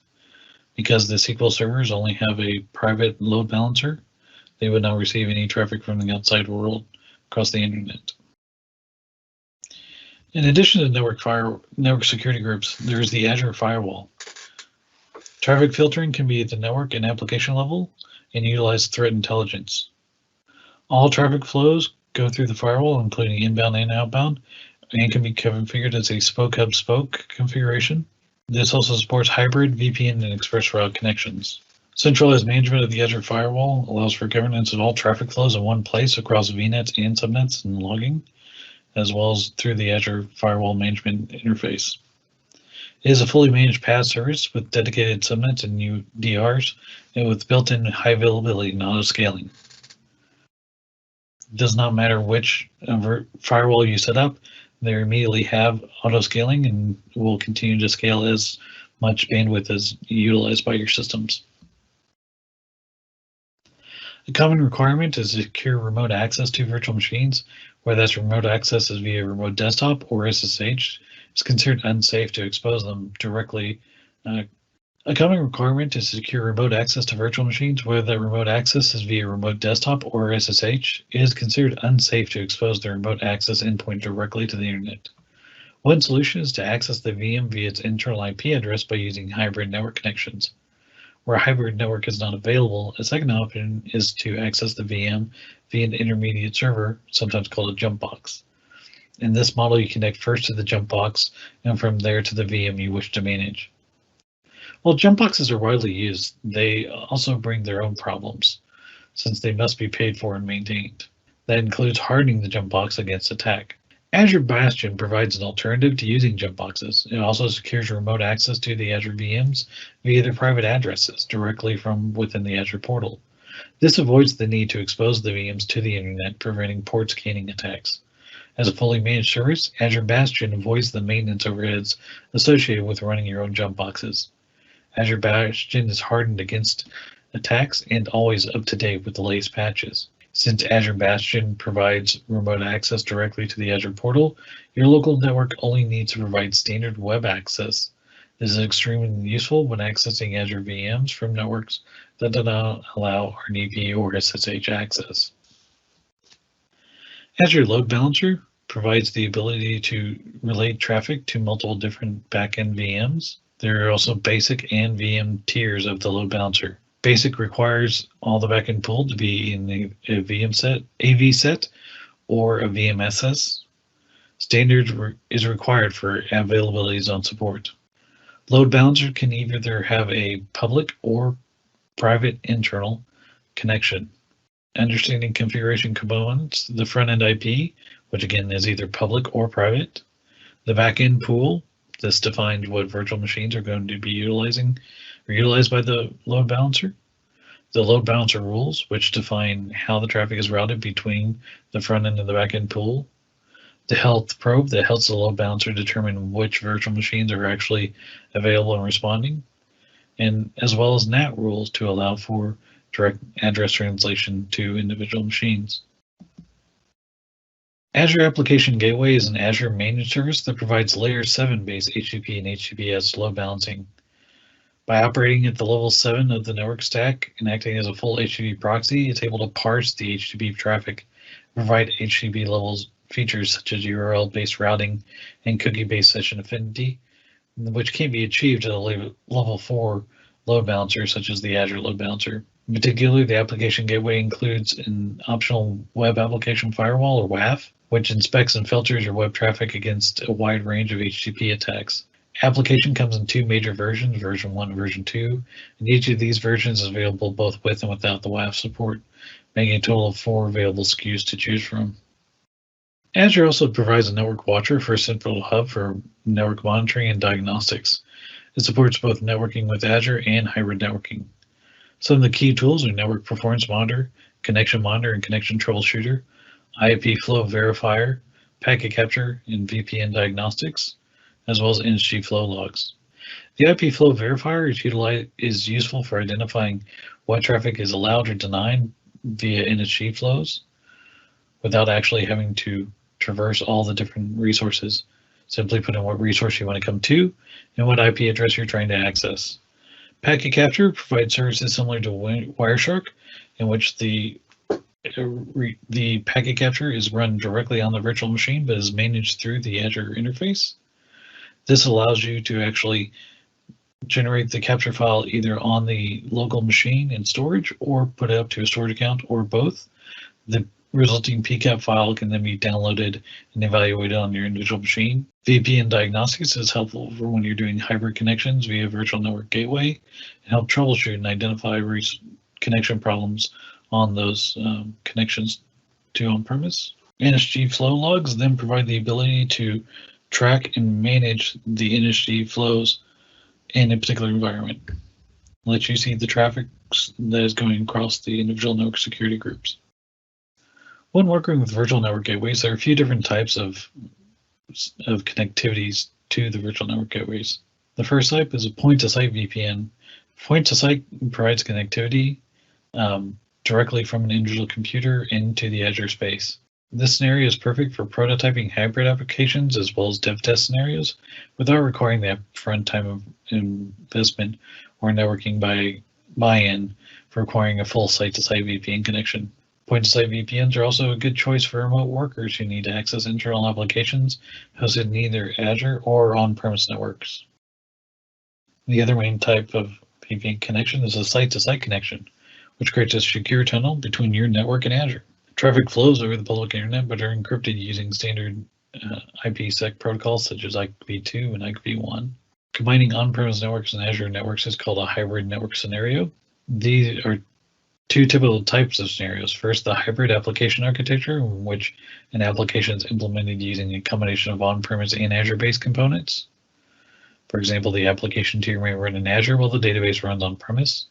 A: Because the SQL servers only have a private load balancer, they would not receive any traffic from the outside world across the internet. In addition to network security groups, there is the Azure Firewall. Traffic filtering can be at the network and application level and utilize threat intelligence. All traffic flows go through the firewall, including inbound and outbound, and can be configured as a spoke-hub-spoke configuration. This also supports hybrid, VPN, and express route connections. Centralized management of the Azure Firewall allows for governance of all traffic flows in one place across VNets and subnets and logging, as well as through the Azure Firewall Management Interface. It is a fully managed PaaS service with dedicated subnets and UDRs, and with built-in high availability and auto-scaling. It does not matter which firewall you set up, they immediately have auto-scaling and will continue to scale as much bandwidth as utilized by your systems. A common requirement is to secure remote access to virtual machines, whether that's remote access is via remote desktop or SSH. It's considered unsafe to expose them directly. A common requirement is to secure remote access to virtual machines, whether that remote access is via remote desktop or SSH. It is considered unsafe to expose the remote access endpoint directly to the internet. One solution is to access the VM via its internal IP address by using hybrid network connections. Where a hybrid network is not available, a second option is to access the VM via an intermediate server, sometimes called a jump box. In this model, you connect first to the jump box and from there to the VM you wish to manage. While jump boxes are widely used, they also bring their own problems, since they must be paid for and maintained. That includes hardening the jump box against attack. Azure Bastion provides an alternative to using jump boxes. It also secures remote access to the Azure VMs via their private addresses directly from within the Azure portal. This avoids the need to expose the VMs to the internet, preventing port scanning attacks. As a fully managed service, Azure Bastion avoids the maintenance overheads associated with running your own jump boxes. Azure Bastion is hardened against attacks and always up to date with the latest patches. Since Azure Bastion provides remote access directly to the Azure portal, your local network only needs to provide standard web access. This is extremely useful when accessing Azure VMs from networks that do not allow RDP or SSH access. Azure Load Balancer provides the ability to relate traffic to multiple different backend VMs. There are also basic and VM tiers of the load balancer. Basic requires all the backend pool to be in a AV set or a VMSS. Standard is required for availability zone support. Load balancer can either have a public or private internal connection. Understanding configuration components, the front-end IP, which again is either public or private. The backend pool, this defines what virtual machines are going to be utilized by the load balancer. The load balancer rules, which define how the traffic is routed between the front end and the backend pool. The health probe that helps the load balancer determine which virtual machines are actually available and responding, and as well as NAT rules to allow for direct address translation to individual machines. Azure Application Gateway is an Azure managed service that provides Layer 7 based HTTP and HTTPS load balancing. By operating at the level 7 of the network stack and acting as a full HTTP proxy, it's able to parse the HTTP traffic and provide HTTP levels features such as URL-based routing and cookie-based session affinity, which can be achieved at a level 4 load balancer such as the Azure Load Balancer. In particular, the application gateway includes an optional web application firewall, or WAF, which inspects and filters your web traffic against a wide range of HTTP attacks. Application comes in 2 major versions, version 1 and version 2, and each of these versions is available both with and without the WAF support, making a total of 4 available SKUs to choose from. Azure also provides a network watcher for a central hub for network monitoring and diagnostics. It supports both networking with Azure and hybrid networking. Some of the key tools are Network Performance Monitor, Connection Monitor and Connection Troubleshooter, IP Flow Verifier, Packet Capture, and VPN Diagnostics, as well as NSG Flow Logs. The IP Flow Verifier is useful for identifying what traffic is allowed or denied via NSG flows without actually having to traverse all the different resources. Simply put in what resource you want to come to and what IP address you're trying to access. Packet Capture provides services similar to Wireshark, in which the packet capture is run directly on the virtual machine but is managed through the Azure interface. This allows you to actually generate the capture file either on the local machine in storage or put it up to a storage account, or both. The resulting PCAP file can then be downloaded and evaluated on your individual machine. VPN Diagnostics is helpful for when you're doing hybrid connections via Virtual Network Gateway and help troubleshoot and identify connection problems on those connections to on-premise. NSG Flow Logs then provide the ability to track and manage the NSG flows in a particular environment. Let you see the traffic that is going across the individual network security groups. When working with virtual network gateways, there are a few different types of connectivities to the virtual network gateways. The first type is a point-to-site VPN. Point-to-site provides connectivity directly from an individual computer into the Azure space. This scenario is perfect for prototyping hybrid applications as well as dev test scenarios without requiring the upfront time of investment or networking buy-in for requiring a full site-to-site VPN connection. Point-to-site VPNs are also a good choice for remote workers who need to access internal applications hosted in either Azure or on-premise networks. The other main type of VPN connection is a site-to-site connection, which creates a secure tunnel between your network and Azure. Traffic flows over the public internet but are encrypted using standard IPsec protocols such as IPv2 and IPv1. Combining on-premise networks and Azure networks is called a hybrid network scenario. These are 2 typical types of scenarios. First, the hybrid application architecture, in which an application is implemented using a combination of on-premise and Azure-based components. For example, the application tier may run in Azure while the database runs on-premise.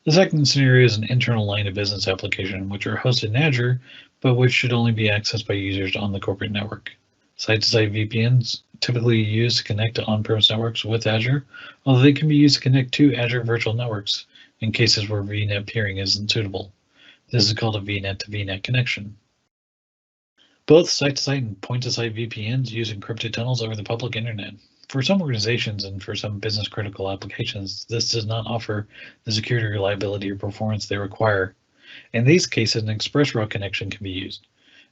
A: The second scenario is an internal line of business application, which are hosted in Azure, but which should only be accessed by users on the corporate network. Site-to-site VPNs typically used to connect to on-premise networks with Azure, although they can be used to connect to Azure virtual networks in cases where VNet Peering isn't suitable. This is called a VNet to VNet connection. Both site-to-site and point-to-site VPNs use encrypted tunnels over the public internet. For some organizations and for some business-critical applications, this does not offer the security, reliability, or performance they require. In these cases, an ExpressRoute connection can be used.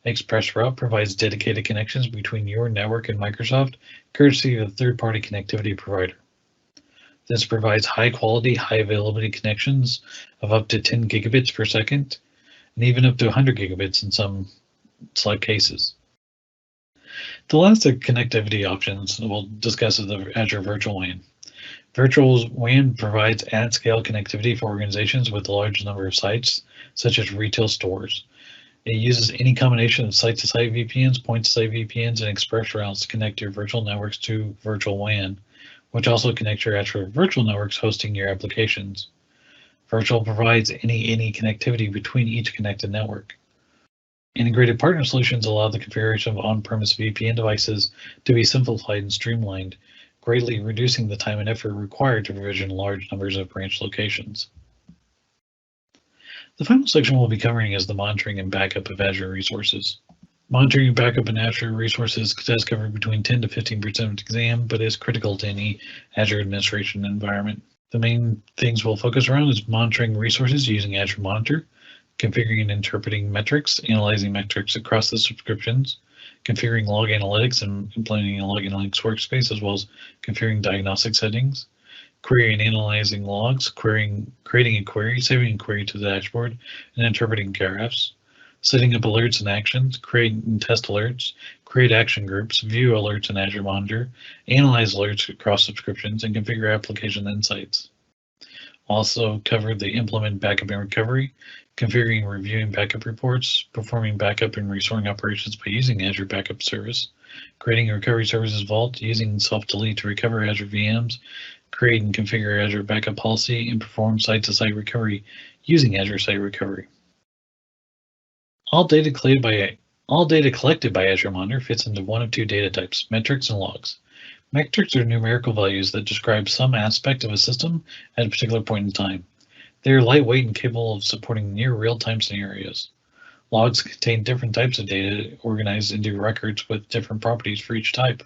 A: ExpressRoute provides dedicated connections between your network and Microsoft, courtesy of a third-party connectivity provider. This provides high-quality, high-availability connections of up to 10 gigabits per second, and even up to 100 gigabits in some select cases. The last of connectivity options we'll discuss is the Azure Virtual WAN. Virtual WAN provides at-scale connectivity for organizations with a large number of sites, such as retail stores. It uses any combination of site-to-site VPNs, point-to-site VPNs, and express routes to connect your virtual networks to Virtual WAN, which also connects your Azure virtual networks hosting your applications. Virtual provides any connectivity between each connected network. Integrated partner solutions allow the configuration of on-premise VPN devices to be simplified and streamlined, greatly reducing the time and effort required to provision large numbers of branch locations. The final section we'll be covering is the monitoring and backup of Azure resources. Monitoring and backup in Azure resources does cover between 10 to 15% of the exam, but is critical to any Azure administration environment. The main things we'll focus around is monitoring resources using Azure Monitor, configuring and interpreting metrics, analyzing metrics across the subscriptions, configuring log analytics and implementing a log analytics workspace, as well as configuring diagnostic settings, querying and analyzing logs, creating a query, saving a query to the dashboard, and interpreting graphs, setting up alerts and actions, create and test alerts, create action groups, view alerts in Azure Monitor, analyze alerts across subscriptions, and configure application insights. Also covered the implement backup and recovery, configuring and reviewing backup reports, performing backup and restoring operations by using Azure Backup Service, creating a recovery services vault, using self-delete to recover Azure VMs, create and configure Azure Backup Policy, and perform site-to-site recovery using Azure Site Recovery. All data collected by Azure Monitor fits into one of two data types, metrics and logs. Metrics are numerical values that describe some aspect of a system at a particular point in time. They are lightweight and capable of supporting near real-time scenarios. Logs contain different types of data organized into records with different properties for each type.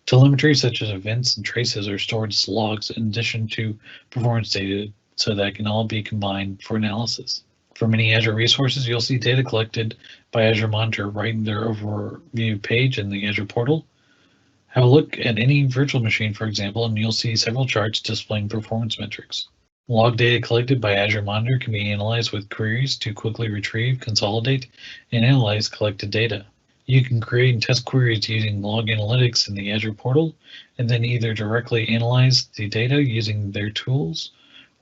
A: Telemetry such as events and traces are stored as logs in addition to performance data so that can all be combined for analysis. For many Azure resources, you'll see data collected by Azure Monitor right in their overview page in the Azure portal. Have a look at any virtual machine, for example, and you'll see several charts displaying performance metrics. Log data collected by Azure Monitor can be analyzed with queries to quickly retrieve, consolidate, and analyze collected data. You can create and test queries using log analytics in the Azure portal, and then either directly analyze the data using their tools,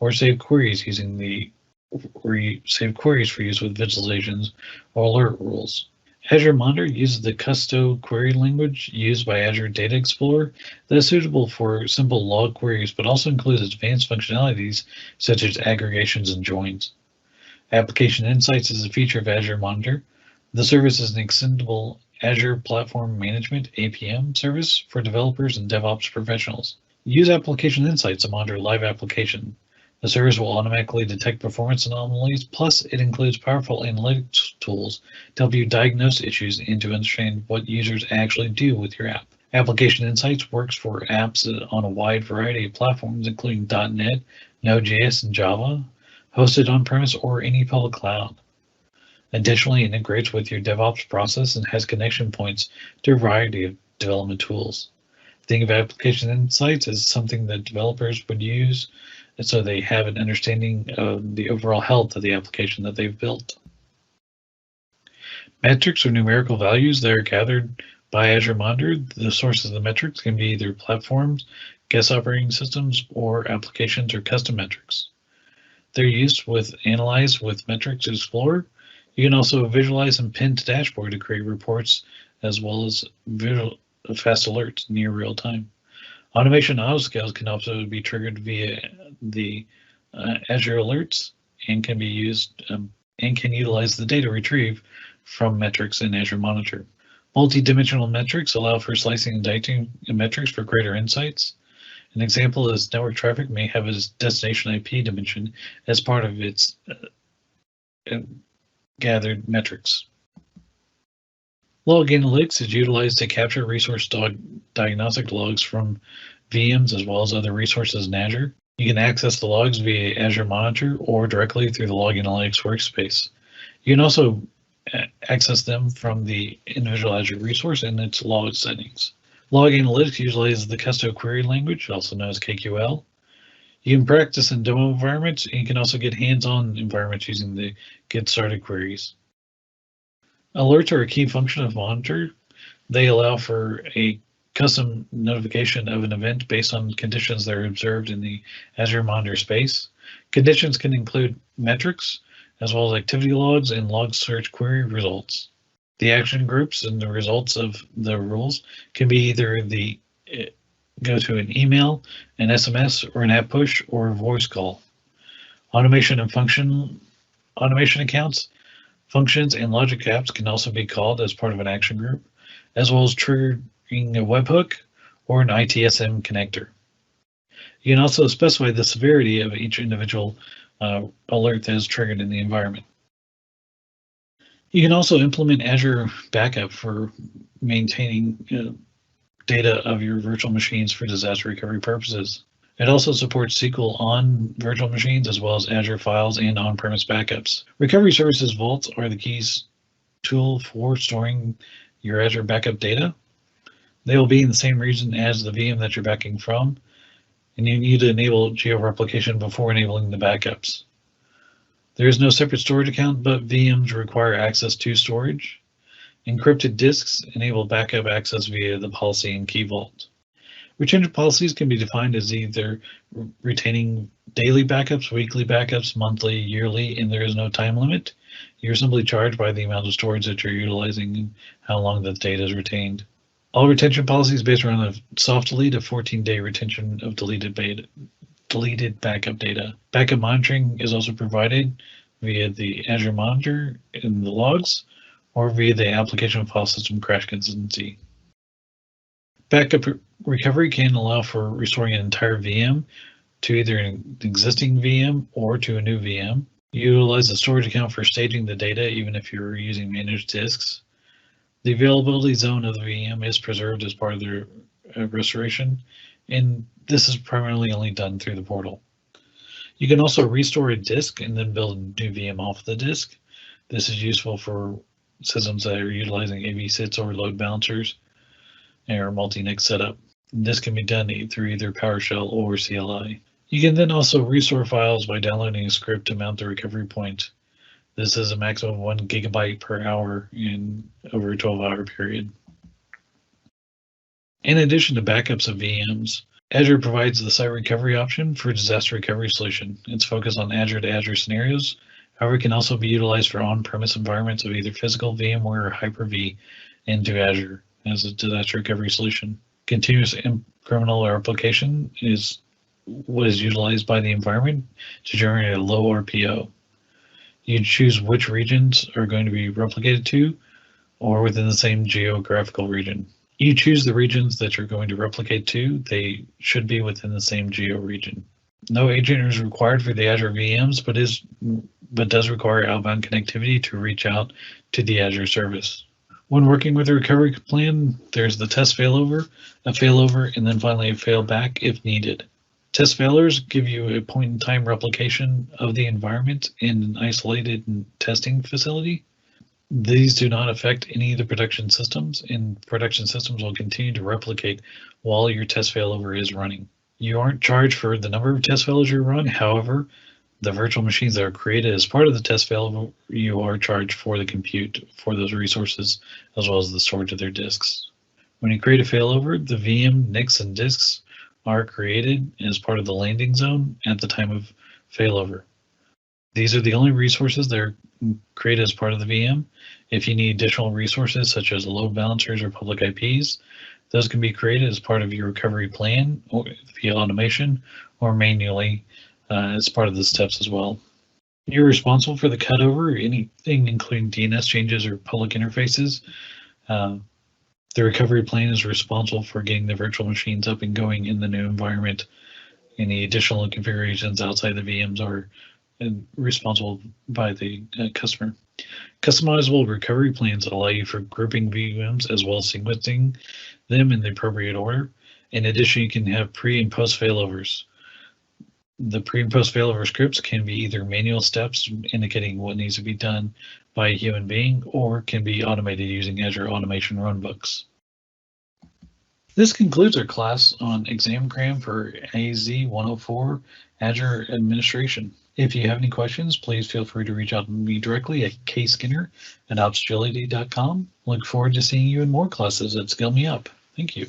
A: or save queries for use with visualizations or alert rules. Azure Monitor uses the custom query language used by Azure Data Explorer that is suitable for simple log queries, but also includes advanced functionalities such as aggregations and joins. Application Insights is a feature of Azure Monitor. The service is an extendable Azure Platform Management (APM) service for developers and DevOps professionals. Use Application Insights to monitor live application. The service will automatically detect performance anomalies, plus it includes powerful analytics tools to help you diagnose issues and to understand what users actually do with your app. Application Insights works for apps on a wide variety of platforms, including .NET, Node.js, and Java, hosted on-premise or any public cloud. Additionally, it integrates with your DevOps process and has connection points to a variety of development tools. Think of Application Insights as something that developers would use so they have an understanding of the overall health of the application that they've built. Metrics are numerical values that are gathered by Azure Monitor. The sources of the metrics can be either platforms, guest operating systems, or applications or custom metrics. They're used with Analyze with Metrics Explorer. You can also visualize and pin to dashboard to create reports as well as fast alerts near real time. Automation autoscales can also be triggered via the Azure alerts and can be used and can utilize the data retrieved from metrics in Azure Monitor. Multi-dimensional metrics allow for slicing and dicing metrics for greater insights. An example is network traffic may have a destination IP dimension as part of its gathered metrics. Log analytics is utilized to capture resource diagnostic logs from VMs as well as other resources in Azure. You can access the logs via Azure Monitor or directly through the Log Analytics workspace. You can also access them from the individual Azure resource and its log settings. Log Analytics utilizes the custom query language, also known as KQL. You can practice in demo environments, and you can also get hands-on environments using the Get Started queries. Alerts are a key function of Monitor. They allow for a custom notification of an event based on conditions that are observed in the Azure Monitor space. Conditions can include metrics, as well as activity logs and log search query results. The action groups and the results of the rules can be either go to an email, an SMS, or an app push, or a voice call. Automation accounts, functions, and logic apps can also be called as part of an action group, as well as triggering a webhook or an ITSM connector. You can also specify the severity of each individual alert that is triggered in the environment. You can also implement Azure Backup for maintaining data of your virtual machines for disaster recovery purposes. It also supports SQL on virtual machines as well as Azure Files and on-premise backups. Recovery Services Vaults are the keys tool for storing your Azure backup data. They will be in the same region as the VM that you're backing from, and you need to enable geo-replication before enabling the backups. There is no separate storage account, but VMs require access to storage. Encrypted disks enable backup access via the policy and key vault. Retention policies can be defined as either retaining daily backups, weekly backups, monthly, yearly, and there is no time limit. You're simply charged by the amount of storage that you're utilizing and how long the data is retained. All retention policies based around a soft delete, a 14-day retention of deleted backup data. Backup monitoring is also provided via the Azure Monitor in the logs or via the application file system crash consistency. Backup recovery can allow for restoring an entire VM to either an existing VM or to a new VM. You utilize the storage account for staging the data even if you're using managed disks. The availability zone of the VM is preserved as part of the restoration, and this is primarily only done through the portal. You can also restore a disk and then build a new VM off the disk. This is useful for systems that are utilizing AV sits or load balancers or multi-NIC setup. This can be done through either PowerShell or CLI. You can then also restore files by downloading a script to mount the recovery point. This is a maximum of 1 GB per hour in over a 12-hour period. In addition to backups of VMs, Azure provides the site recovery option for disaster recovery solution. It's focused on Azure to Azure scenarios. However, it can also be utilized for on-premise environments of either physical VMware or Hyper-V into Azure as a disaster recovery solution. Continuous incremental replication is what is utilized by the environment to generate a low RPO. You choose which regions are going to be replicated to or within the same geographical region. You choose the regions that you're going to replicate to. They should be within the same geo region. No agent is required for the Azure VMs, but does require outbound connectivity to reach out to the Azure service. When working with a recovery plan, there's the test failover, a failover, and then finally a failback if needed. Test failures give you a point-in-time replication of the environment in an isolated testing facility. These do not affect any of the production systems, and production systems will continue to replicate while your test failover is running. You aren't charged for the number of test failures you run. However, the virtual machines that are created as part of the test failover, you are charged for the compute for those resources as well as the storage of their disks. When you create a failover, the VM, NICs, and disks are created as part of the landing zone at the time of failover. These are the only resources that are created as part of the VM. If you need additional resources such as load balancers or public IPs, those can be created as part of your recovery plan or via automation or manually as part of the steps as well. You're responsible for the cutover, anything including DNS changes or public interfaces. The recovery plan is responsible for getting the virtual machines up and going in the new environment. Any additional configurations outside the VMs are responsible by the customer. Customizable recovery plans allow you for grouping VMs as well as sequencing them in the appropriate order. In addition, you can have pre and post failovers. The pre and post failover scripts can be either manual steps indicating what needs to be done by a human being or can be automated using Azure Automation Runbooks. This concludes our class on exam cram for AZ-104 Azure Administration. If you have any questions, please feel free to reach out to me directly at kskinner@opsagility.com. Look forward to seeing you in more classes at Skill Me Up. Thank you.